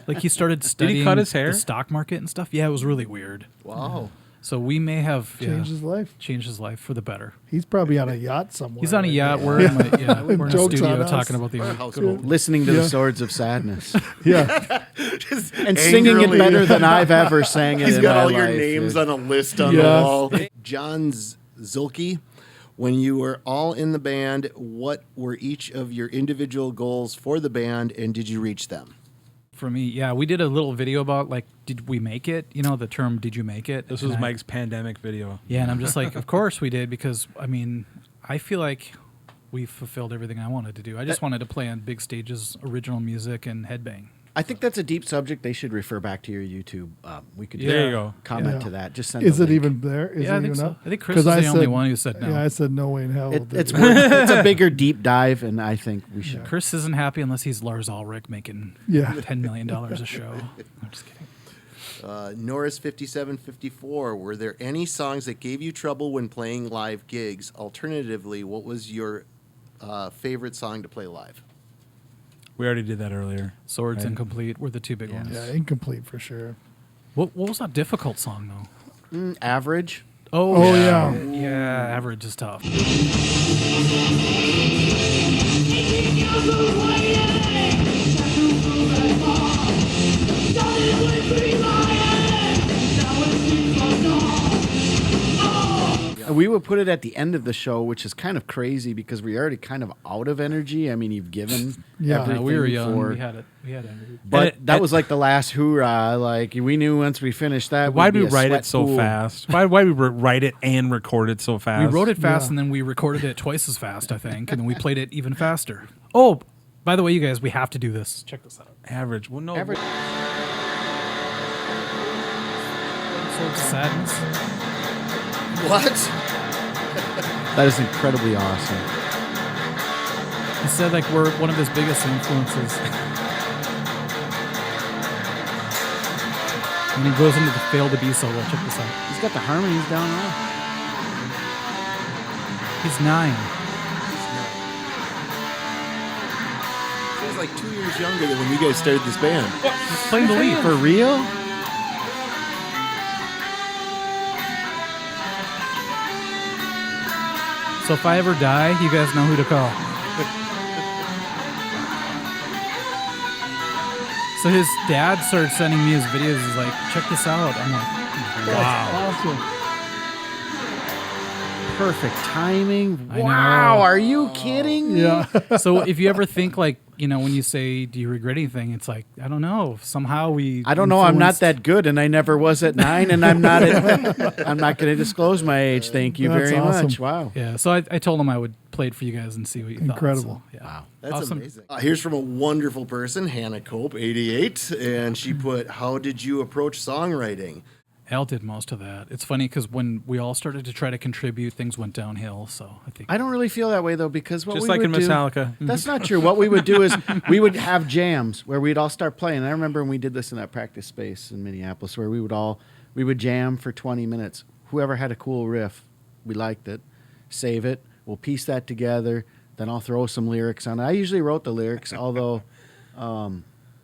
Like he started studying cut his hair? the stock market and stuff. Yeah, it was really weird. Wow. So we may have Changed his life. changed his life for the better. He's probably on a yacht somewhere. He's on a right yacht. now. We're in we're in a Joke's on studio us. talking about the good old. Listening to Yeah. the Swords of Sadness Yeah. and singing it Angrily. better than I've ever sang it. He's in got my all your life. names on a list on the Yes. wall. John Zulke, when you were all in the band, what were each of your individual goals for the band, and did you reach them? For me, yeah, we did a little video about like, did we make it? You know, the term "did you make it?" This And was I- Mike's pandemic video. Yeah, and I'm just like, of course we did because I mean, I feel like we fulfilled everything I wanted to do. I just wanted to play on big stages, original music, and headbang. I think that's a deep subject. They should refer back to your YouTube. We could There you go. comment Yeah. to that. Just send Is the it link. even there? Is Yeah, I it think even so. up? I think Chris 'Cause is I the only said- one who said no. Yeah, I said no way in hell. It's it's a bigger deep dive, and I think we should. Chris isn't happy unless he's Lars Ulrich making Yeah. $10 million a show. I'm just kidding. Norris 5754, were there any songs that gave you trouble when playing live gigs? Alternatively, what was your favorite song to play live? We already did that earlier. Swords Incomplete were the two big ones. Yeah, incomplete for sure. What was that difficult song though? Average. Oh, yeah. Yeah, average is tough. We would put it at the end of the show, which is kind of crazy because we're already kind of out of energy. I mean, you've given Yeah. everything we were young. for, We had energy. but And that it- was like the last hoorah. Like we knew once we finished that. Why'd we'd we be a write sweat it so pool. fast? Why we write it and record it so fast? We wrote it fast Yeah. and then we recorded it twice as fast, I think, and then we played it even faster. Oh, by the way, you guys, we have to do this. Check this out. average. Well, no. Average. Swords of Sadness. What? That is incredibly awesome. He said like we're one of his biggest influences. And he goes into the fail to be solo. Check this out. He's got the harmonies down low. He's 9. He's like 2 years younger than when you guys started this band. He's playing the lead. For real? So if I ever die, you guys know who to call. So his dad started sending me his videos. He's like, check this out. I'm like, wow. Awesome. Perfect timing. I Wow, know. are you kidding me? Yeah. So if you ever think like, when you say, do you regret anything? It's like, I don't know. Somehow we. I don't know. I'm not influenced- that good, and I never was at 9, and I'm not. I'm not going to disclose my age. Thank you That's very awesome. much. Wow. Yeah. So I told him I would play it for you guys and see what you Incredible. thought. So, yeah. Wow. That's Awesome. amazing. Here's from a wonderful person, Hannah Cope, 88, and she put, "How did you approach songwriting?" Al did most of that. It's funny because when we all started to try to contribute, things went downhill. So I think I don't really feel that way though, because what Just we like would in do, Metallica. That's not true. What we would do is we would have jams where we'd all start playing. I remember when we did this in that practice space in Minneapolis, where we would jam for 20 minutes. Whoever had a cool riff, we liked it, save it. We'll piece that together. Then I'll throw some lyrics on it. I usually wrote the lyrics, although.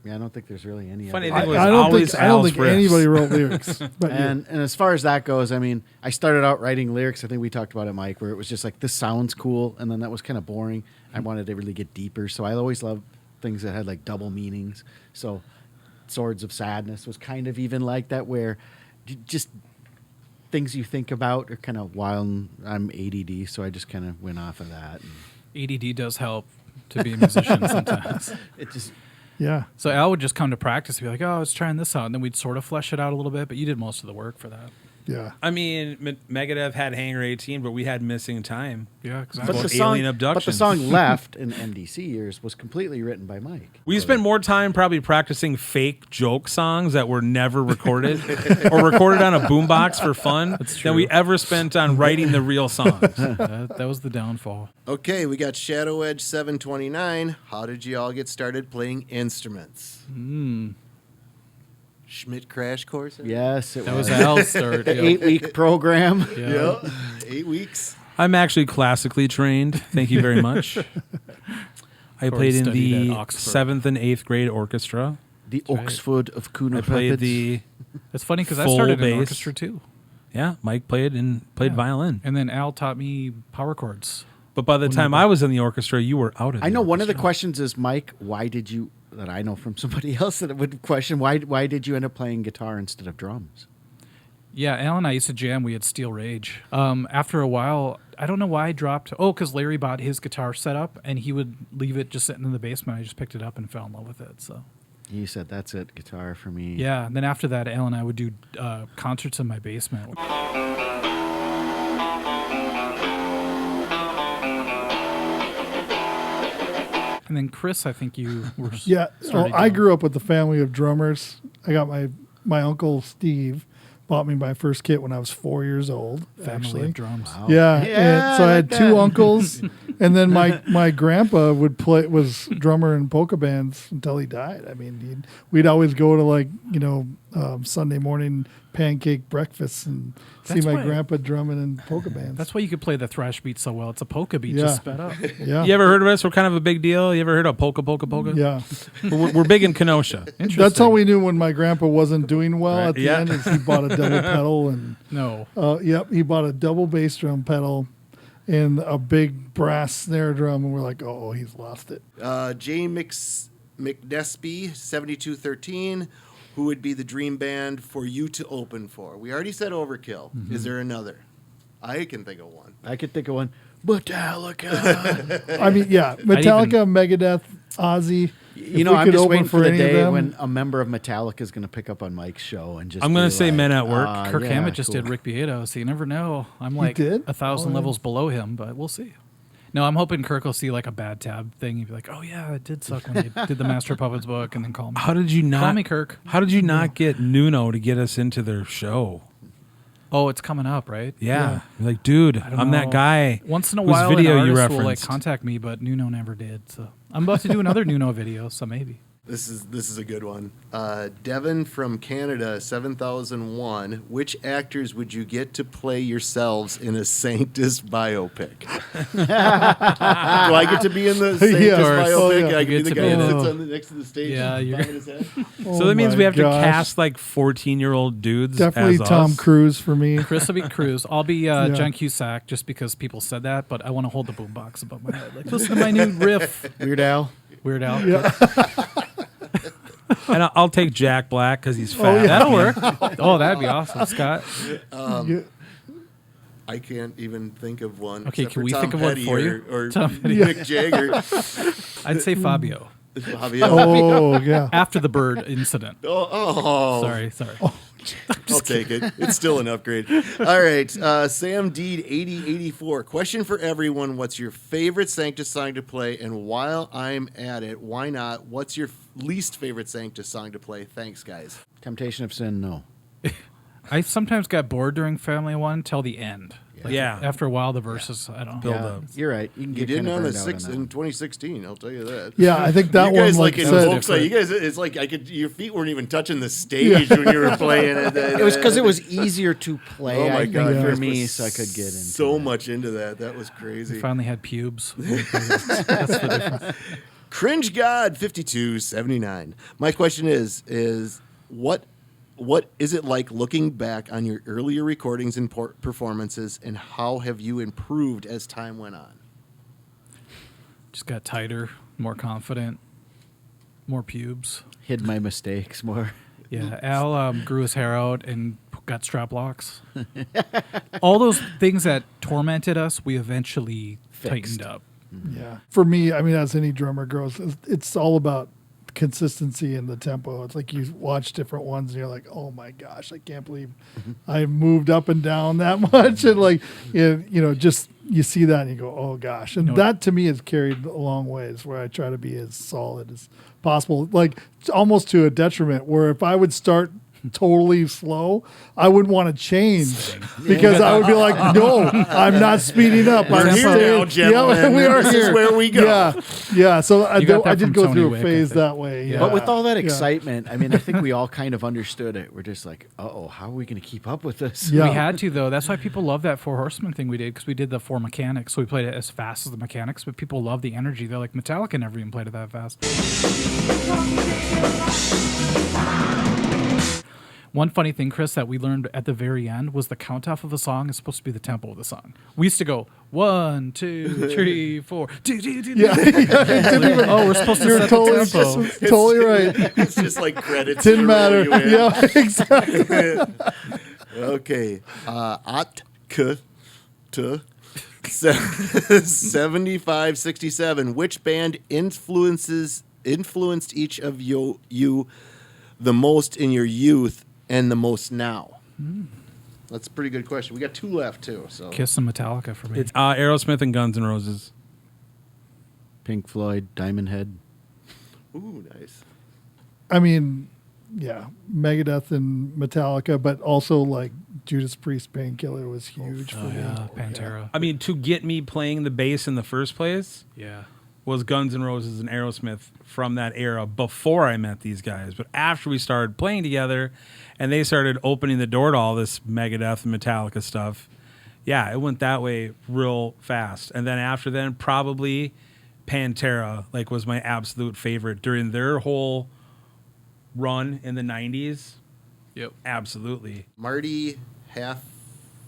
Yeah, I don't think there's really any. Funny other- thing was I don't always think, I don't Al's think riffs. anybody wrote lyrics. But And as far as that goes, I mean, I started out writing lyrics. I think we talked about it, Mike, where it was just like, this sounds cool, and then that was kind of boring. I wanted to really get deeper, so I always loved things that had like double meanings. So, Swords of Sadness was kind of even like that, where just things you think about are kind of wild. I'm ADD, so I just kind of went off of that. And ADD does help to be a musician sometimes. it just yeah. So Al would just come to practice and be like, oh, I was trying this out. And then we'd sort of flesh it out a little bit, but you did most of the work for that. Yeah. I mean, Megadeth had Hangar 18, but we had Missing Time. Yeah, but exactly. the Alien song, Abduction. but the song "Left" in MDC years was completely written by Mike. We spent more time probably practicing fake joke songs that were never recorded or recorded on a boombox for fun than we ever spent on writing the real songs. That was the downfall. Okay, we got Shadow Edge 729. How did you all get started playing instruments? Schmidt Crash Course? Yes, it That was Al's start. the yeah. 8-week program. Yeah. Yeah, 8 weeks. I'm actually classically trained. Thank you very much. I played in studied the at Oxford. 7th and 8th grade orchestra. The right. Oxford of Cooner I played Puppets. the It's funny because I Full started in bass. orchestra too. Mike played violin. And then Al taught me power chords. But by the time I was in the orchestra, you were out of I the know one of the orchestra. questions is, Mike, why did you, that I know from somebody else that would question, why did you end up playing guitar instead of drums? Yeah, Al and I used to jam. We had Steel Rage. After a while, I don't know why I dropped. Oh, because Larry bought his guitar setup, and he would leave it just sitting in the basement. I just picked it up and fell in love with it. So He said, that's it, guitar for me. yeah. And then after that, Al and I would do concerts in my basement. And then Chris, I think you were. Yeah. started I doing- grew up with a family of drummers. I got my uncle Steve bought me my first kit when I was 4 years old. Family actually. of drums. Yeah, Yeah, and so I had like two that. uncles, and then my grandpa was drummer in polka bands until he died. I mean, we'd always go to Sunday morning pancake breakfasts and see That's my why- grandpa drumming in polka bands. That's why you could play the thrash beat so well. It's a polka beat Yeah. just sped up. yeah, You ever heard of us? We're kind of a big deal. You ever heard of polka, polka, polka? yeah. We're big in Kenosha. Interesting. That's how we knew when my grandpa wasn't doing well Right, at the yeah. end. Is he bought a double pedal and No. yep, he bought a double bass drum pedal and a big brass snare drum, and we're like, oh, he's lost it. Jay McNesby, 7213. Who would be the dream band for you to open for? We already said Overkill. Is there another? I can think of one. I could think of one. Metallica. I mean, yeah, Metallica, Megadeth, Ozzy. You If know, we I'm could just open waiting for the any of day them- when a member of Metallica is going to pick up on Mike's show and just. I'm gonna be say like, Men at Work. Kirk yeah, Hammett just cool. did Rick Beato, so you never know. I'm like did? 1,000 Oh, yeah. levels below him, but we'll see. No, I'm hoping Kirk will see like a bad tab thing. He'd be like, "Oh yeah, it did suck when they did the Master of Puppets book," and then call me. How did you not? Call me Kirk. How did you not get Nuno to get us into their show? Oh, it's coming up, right? Yeah. You're like, dude, I don't I'm that know. guy. Once in a whose while, video an you artist will like referenced. contact me, but Nuno never did. So I'm about to do another Nuno video, so maybe. This is a good one. Devin from Canada, 7001. Which actors would you get to play yourselves in a Sanctus biopic? Do I get to be in the Sanctus Yeah. biopic? Oh, yeah. I can be You the get guy to that be- sits on the, next to the stage. Yeah, and you're- banging his head. So that means Oh we my have to gosh. cast like 14-year-old dudes. Definitely as Tom us. Cruise for me. Chris will be Cruz. I'll be John Cusack, just because people said that. But I want to hold the boombox above my head. Like, listen to my new riff. Weird Al. Weird Al. Yeah. And I'll take Jack Black because he's fat. yeah. That'll work. Oh, that'd be awesome, Scott. Yeah. I can't even think of one. Okay, except can for we Tom think of one Petty for you? Or Tom Petty. Mick Jagger. I'd say Fabio. Fabio. Oh, yeah. After the bird incident. Oh. Sorry. I'll take it. It's still an upgrade. All right. Sam Deed, 8084. Question for everyone. What's your favorite Sanctus song to play? And while I'm at it, why not? What's your least favorite Sanctus song to play? Thanks, guys. Temptation of Sin, no. I sometimes got bored during Family One till the end. Like, Yeah. After a while, the verses, I don't know. Build Yeah, up. you're right. You can You get didn't kinda on the burned out six on that in one. 2016. I'll tell you that. Yeah, I think that You guys one, like like in said, folk side, you guys, it's like your feet weren't even touching the stage when you were playing it. It was because it was easier to play, Oh my I think, God, for Chris me, was so I could get into so it. much into that. That was crazy. We finally had pubes. That's the difference. Cringe God 5279. My question is what is it like looking back on your earlier recordings and performances, and how have you improved as time went on? Just got tighter, more confident, more pubes. Hid my mistakes more. Yeah, Al grew his hair out and got strap locks. All those things that tormented us, we eventually Fixed. tightened up. yeah. For me, I mean, as any drummer goes, it's all about consistency in the tempo. It's like you watch different ones and you're like, oh my gosh, I can't believe I moved up and down that much. And like, you know, just you see that and you go, oh gosh. And that to me has carried a long ways, where I try to be as solid as possible, like almost to a detriment, where if I would start totally slow, I wouldn't want to change because I would be like, no, I'm not speeding up. We're I'm here staying- now, gentlemen. Yeah, we are This here. is where we go. Yeah, yeah. So I got that did from go Tony through Wick, a I phase think. that way. Yeah. But with all that Yeah. excitement, I mean, I think we all kind of understood it. We're just like, uh-oh, how are we going to keep up with this? Yeah. We had to, though. That's why people love that Four Horsemen thing we did, because we did the Four Mechanics. So we played it as fast as the Mechanics, but people love the energy. They're like, Metallica never even played it that fast. One funny thing, Chris, that we learned at the very end was the count off of a song is supposed to be the tempo of the song. We used to go 1, 2, 3, 4. Yeah. Oh, we're supposed to You're set totally, the tempo. totally right. It's just like credits. Didn't to matter. roll you in. Yeah, exactly. Okay. Atka to 7567. Which band influenced each of you the most in your youth and the most now? That's a pretty good question. We got two left too. So Kiss and Metallica for me. It's Aerosmith and Guns N' Roses. Pink Floyd, Diamond Head. ooh, nice. I mean, yeah, Megadeth and Metallica, but also like Judas Priest, Painkiller was huge for me. yeah, Pantera. I mean, to get me playing the bass in the first place Yeah. was Guns N' Roses and Aerosmith from that era before I met these guys. But after we started playing together and they started opening the door to all this Megadeth and Metallica stuff, yeah, it went that way real fast. And then after then, probably Pantera like was my absolute favorite during their whole run in the 90s. Yep. Absolutely. Marty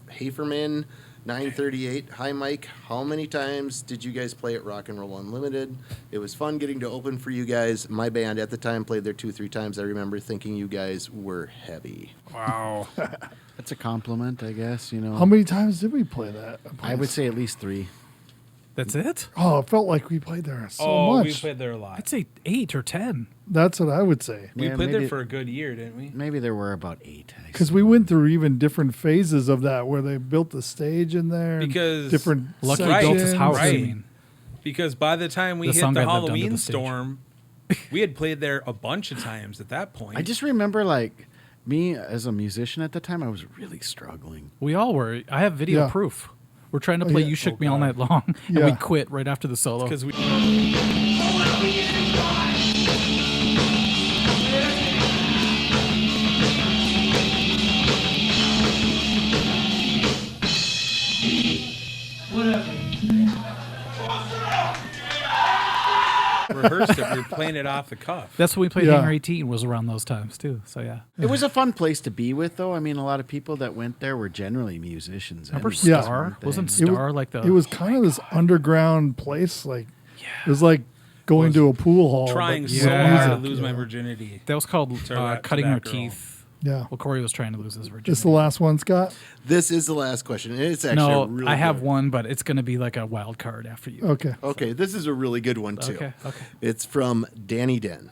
Haferman 938. Hi, Mike. How many times did you guys play at Rock and Roll Unlimited? It was fun getting to open for you guys. My band at the time played there 2-3 times. I remember thinking you guys were heavy. Wow. That's a compliment, I guess, you know. How many times did we play that? I would say at least 3. That's it? Oh, it felt like we played there so we much. played there a lot. I'd say 8 or 10. That's what I would say. We Yeah, played there maybe- for a good year, didn't we? Maybe there were about 8. Because we went through even different phases of that, where they built the stage in there. and Because- different Lucky Right. built his sections. house. I Right. mean, Because by the time we The hit song the guy lived under Halloween the stage. storm, we had played there a bunch of times at that point. I just remember, like, Me, as a musician at the time, I was really struggling. We all were. I have video Yeah. proof. We're trying to play yeah. "You Shook Me All Night Long," and Yeah. we quit right after the solo. Because we rehearsed it. We were playing it off the cuff. That's when we played Yeah. Hangar 18. Was around those times too. So yeah. It was a fun place to be with, though. I mean, a lot of people that went there were generally musicians. Remember anyways, Yeah. Star? weren't they? Wasn't It wa- Star like the? It was kind of this underground place. Like it was like going to a pool hall. Trying but so Yeah. hard to music, lose my yeah. virginity. That was called that- cutting to her that girl. teeth. Yeah. Well, Corey was trying to lose his virginity. This the last one, Scott? This is the last question. And it's actually No, a really I have good one, but it's going to be like a wild card after you. Okay. Okay, this is a really good one too. Okay. It's from Danny Den,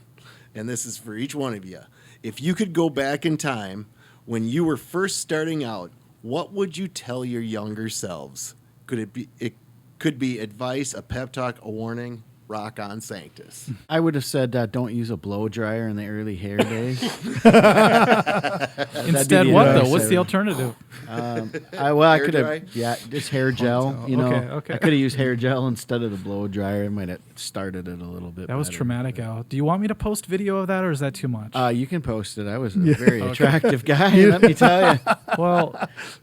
and this is for each one of you. If you could go back in time when you were first starting out, what would you tell your younger selves? It could be advice, a pep talk, a warning. Rock on, Sanctus. I would have said, don't use a blow dryer in the early hair days. Instead, the what advice though? What's I the would- alternative? I Hair could dry? have, just hair gel. You know, Okay. I could have used hair gel instead of the blow dryer. I might have started it a little bit. That was better. traumatic, Al. Do you want me to post video of that, or is that too much? You can post it. I was a very attractive guy. Let me tell you. well,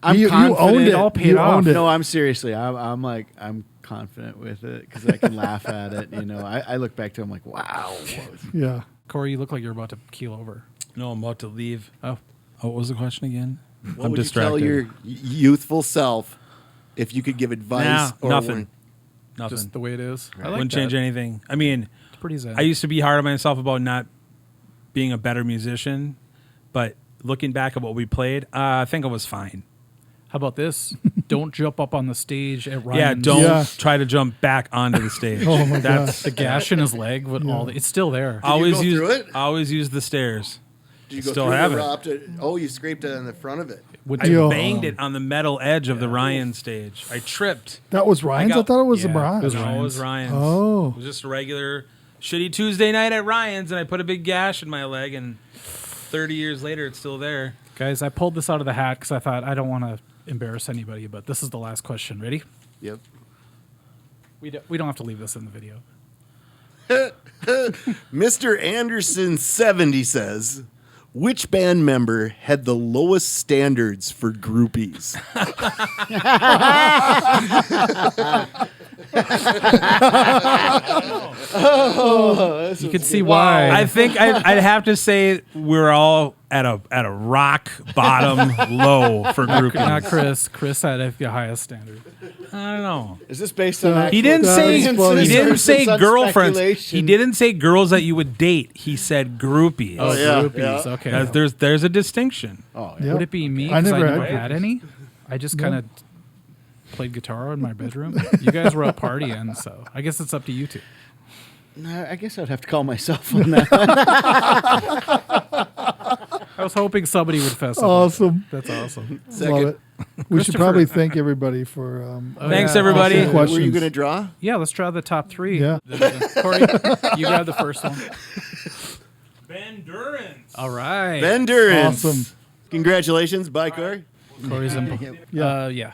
I'm You confident. owned it. all paid You off. owned it. No, I'm seriously. I'm confident with it because I can laugh at it. You know, I look back to it, I'm like, wow. Yeah. Corey, you look like you're about to keel over. No, I'm about to leave. Oh, Oh, what was the question again? What I'm would distracted. you tell your youthful self if you could give advice? Nah, or nothing. warning? Nothing. just the way it is. I like Wouldn't that. change anything. I mean, It's pretty zen. I used to be hard on myself about not being a better musician, but looking back at what we played, I think I was fine. How about this? Don't jump up on the stage at Ryan's. Yeah, don't Yeah. try to jump back onto the stage. Oh my That's The gash in his leg, with all it's still there. always go use through it? always use the stairs. Did you go Still through have the it. rope Oh, you scraped it on the front of it. Would I Yo. banged it on the metal edge of the Ryan stage. I tripped. That was Ryan's? I, got- thought it was yeah, the Brian. it was No, it was Ryan's. Oh. It was just a regular shitty Tuesday night at Ryan's, and I put a big gash in my leg, and 30 years later, it's still there. Guys, I pulled this out of the hat because I thought I don't want to embarrass anybody, but this is the last question. Ready? Yep. We don't have to leave this in the video. Mr. Anderson 70 says, which band member had the lowest standards for groupies? You can see why. I think I'd have to say we're all at a rock bottom low for groupies. Not Chris. Chris had the highest standard. I don't know. Is this based on? He didn't That say is funny. he didn't say It's on girlfriends. speculation. He didn't say girls that you would date. He said groupies. Oh, yeah, groupies. yeah. Okay. There's a distinction. Oh, Yep. Would it be me? I 'Cause never I had had any. I just kind of played guitar in my bedroom. You guys were out partying, so I guess it's up to you two. No, I guess I'd have to call myself on that. I was hoping somebody would fess up. Awesome. That's awesome. Love Second. it. We should probably thank everybody for. Thanks, yeah. everybody. Awesome Were you questions. going to draw? Yeah, let's try the top three. Yeah. Corey, you grab the first one. Ben Durance. All right. Ben Durance. Awesome. Congratulations. Bye, Corey. Corey's in. Yeah.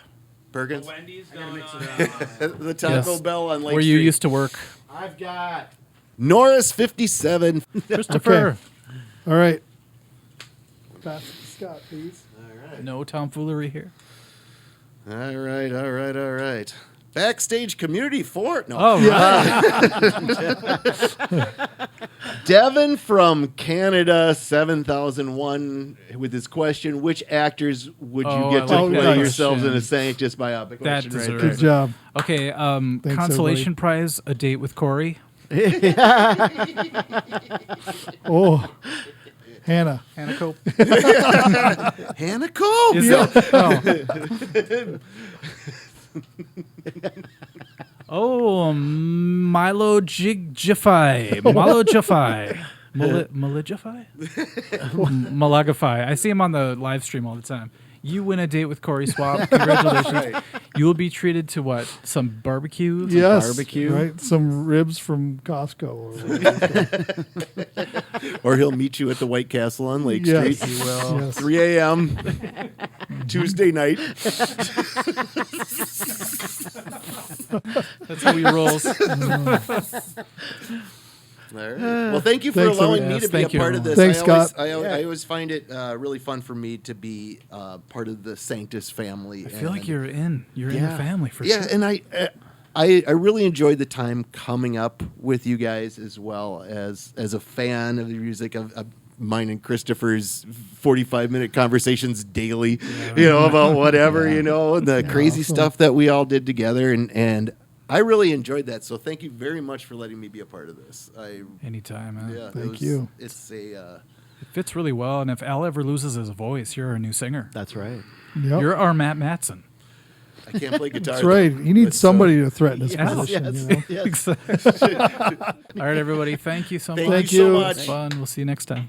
Perkins. Wendy's going on. The Taco Yes. Bell on Lake Where you Street. used to work. I've got. Norris 57. Christopher. All right. Pass it to Scott, please. No tomfoolery here. All right. Backstage community fort. No. Oh, right. Devin from Canada 7001 with his question, which actors would you Oh, get I to like play that yourselves in a question. Sanctus biopic? That Question right deserves there. Good job. Okay, consolation prize, a date with Corey. Oh, Hannah. Hannah Cope. Hannah Cole. Is Yeah. it? Oh, Milo Jiggify. Milo Jiffy. Maligify? Malagify. I see him on the live stream all the time. You win a date with Corey Swab. Congratulations. You will be treated to what? Some barbecue? Yes, barbecue. right? Some ribs from Costco. Or he'll meet you at the White Castle on Lake Yes. Street. You will. Yes. 3 a.m. Tuesday night. That's how he rolls. All right. Well, thank you for Thanks, allowing me everyone. to be a Thank you, part of this. everyone. Thanks, I always, Scott. I always find it really fun for me to be part of the Sanctus family. I feel like you're in the family for yeah, sure. and I really enjoyed the time coming up with you guys as well as a fan of the music of mine and Christopher's 45-minute conversations daily, about whatever, and the crazy awesome. stuff that we all did together, and I really enjoyed that. So thank you very much for letting me be a part of this. Anytime, man. Yeah, Thank you. It's a It fits really well. And if Al ever loses his voice, you're our new singer. That's right. Yep. You're our Matt Matson. I can't play guitar. That's right. He needs somebody to threaten his Yes, position. yes. All right, everybody. Thank you so much. Thank you so much. It's fun. We'll see you next time.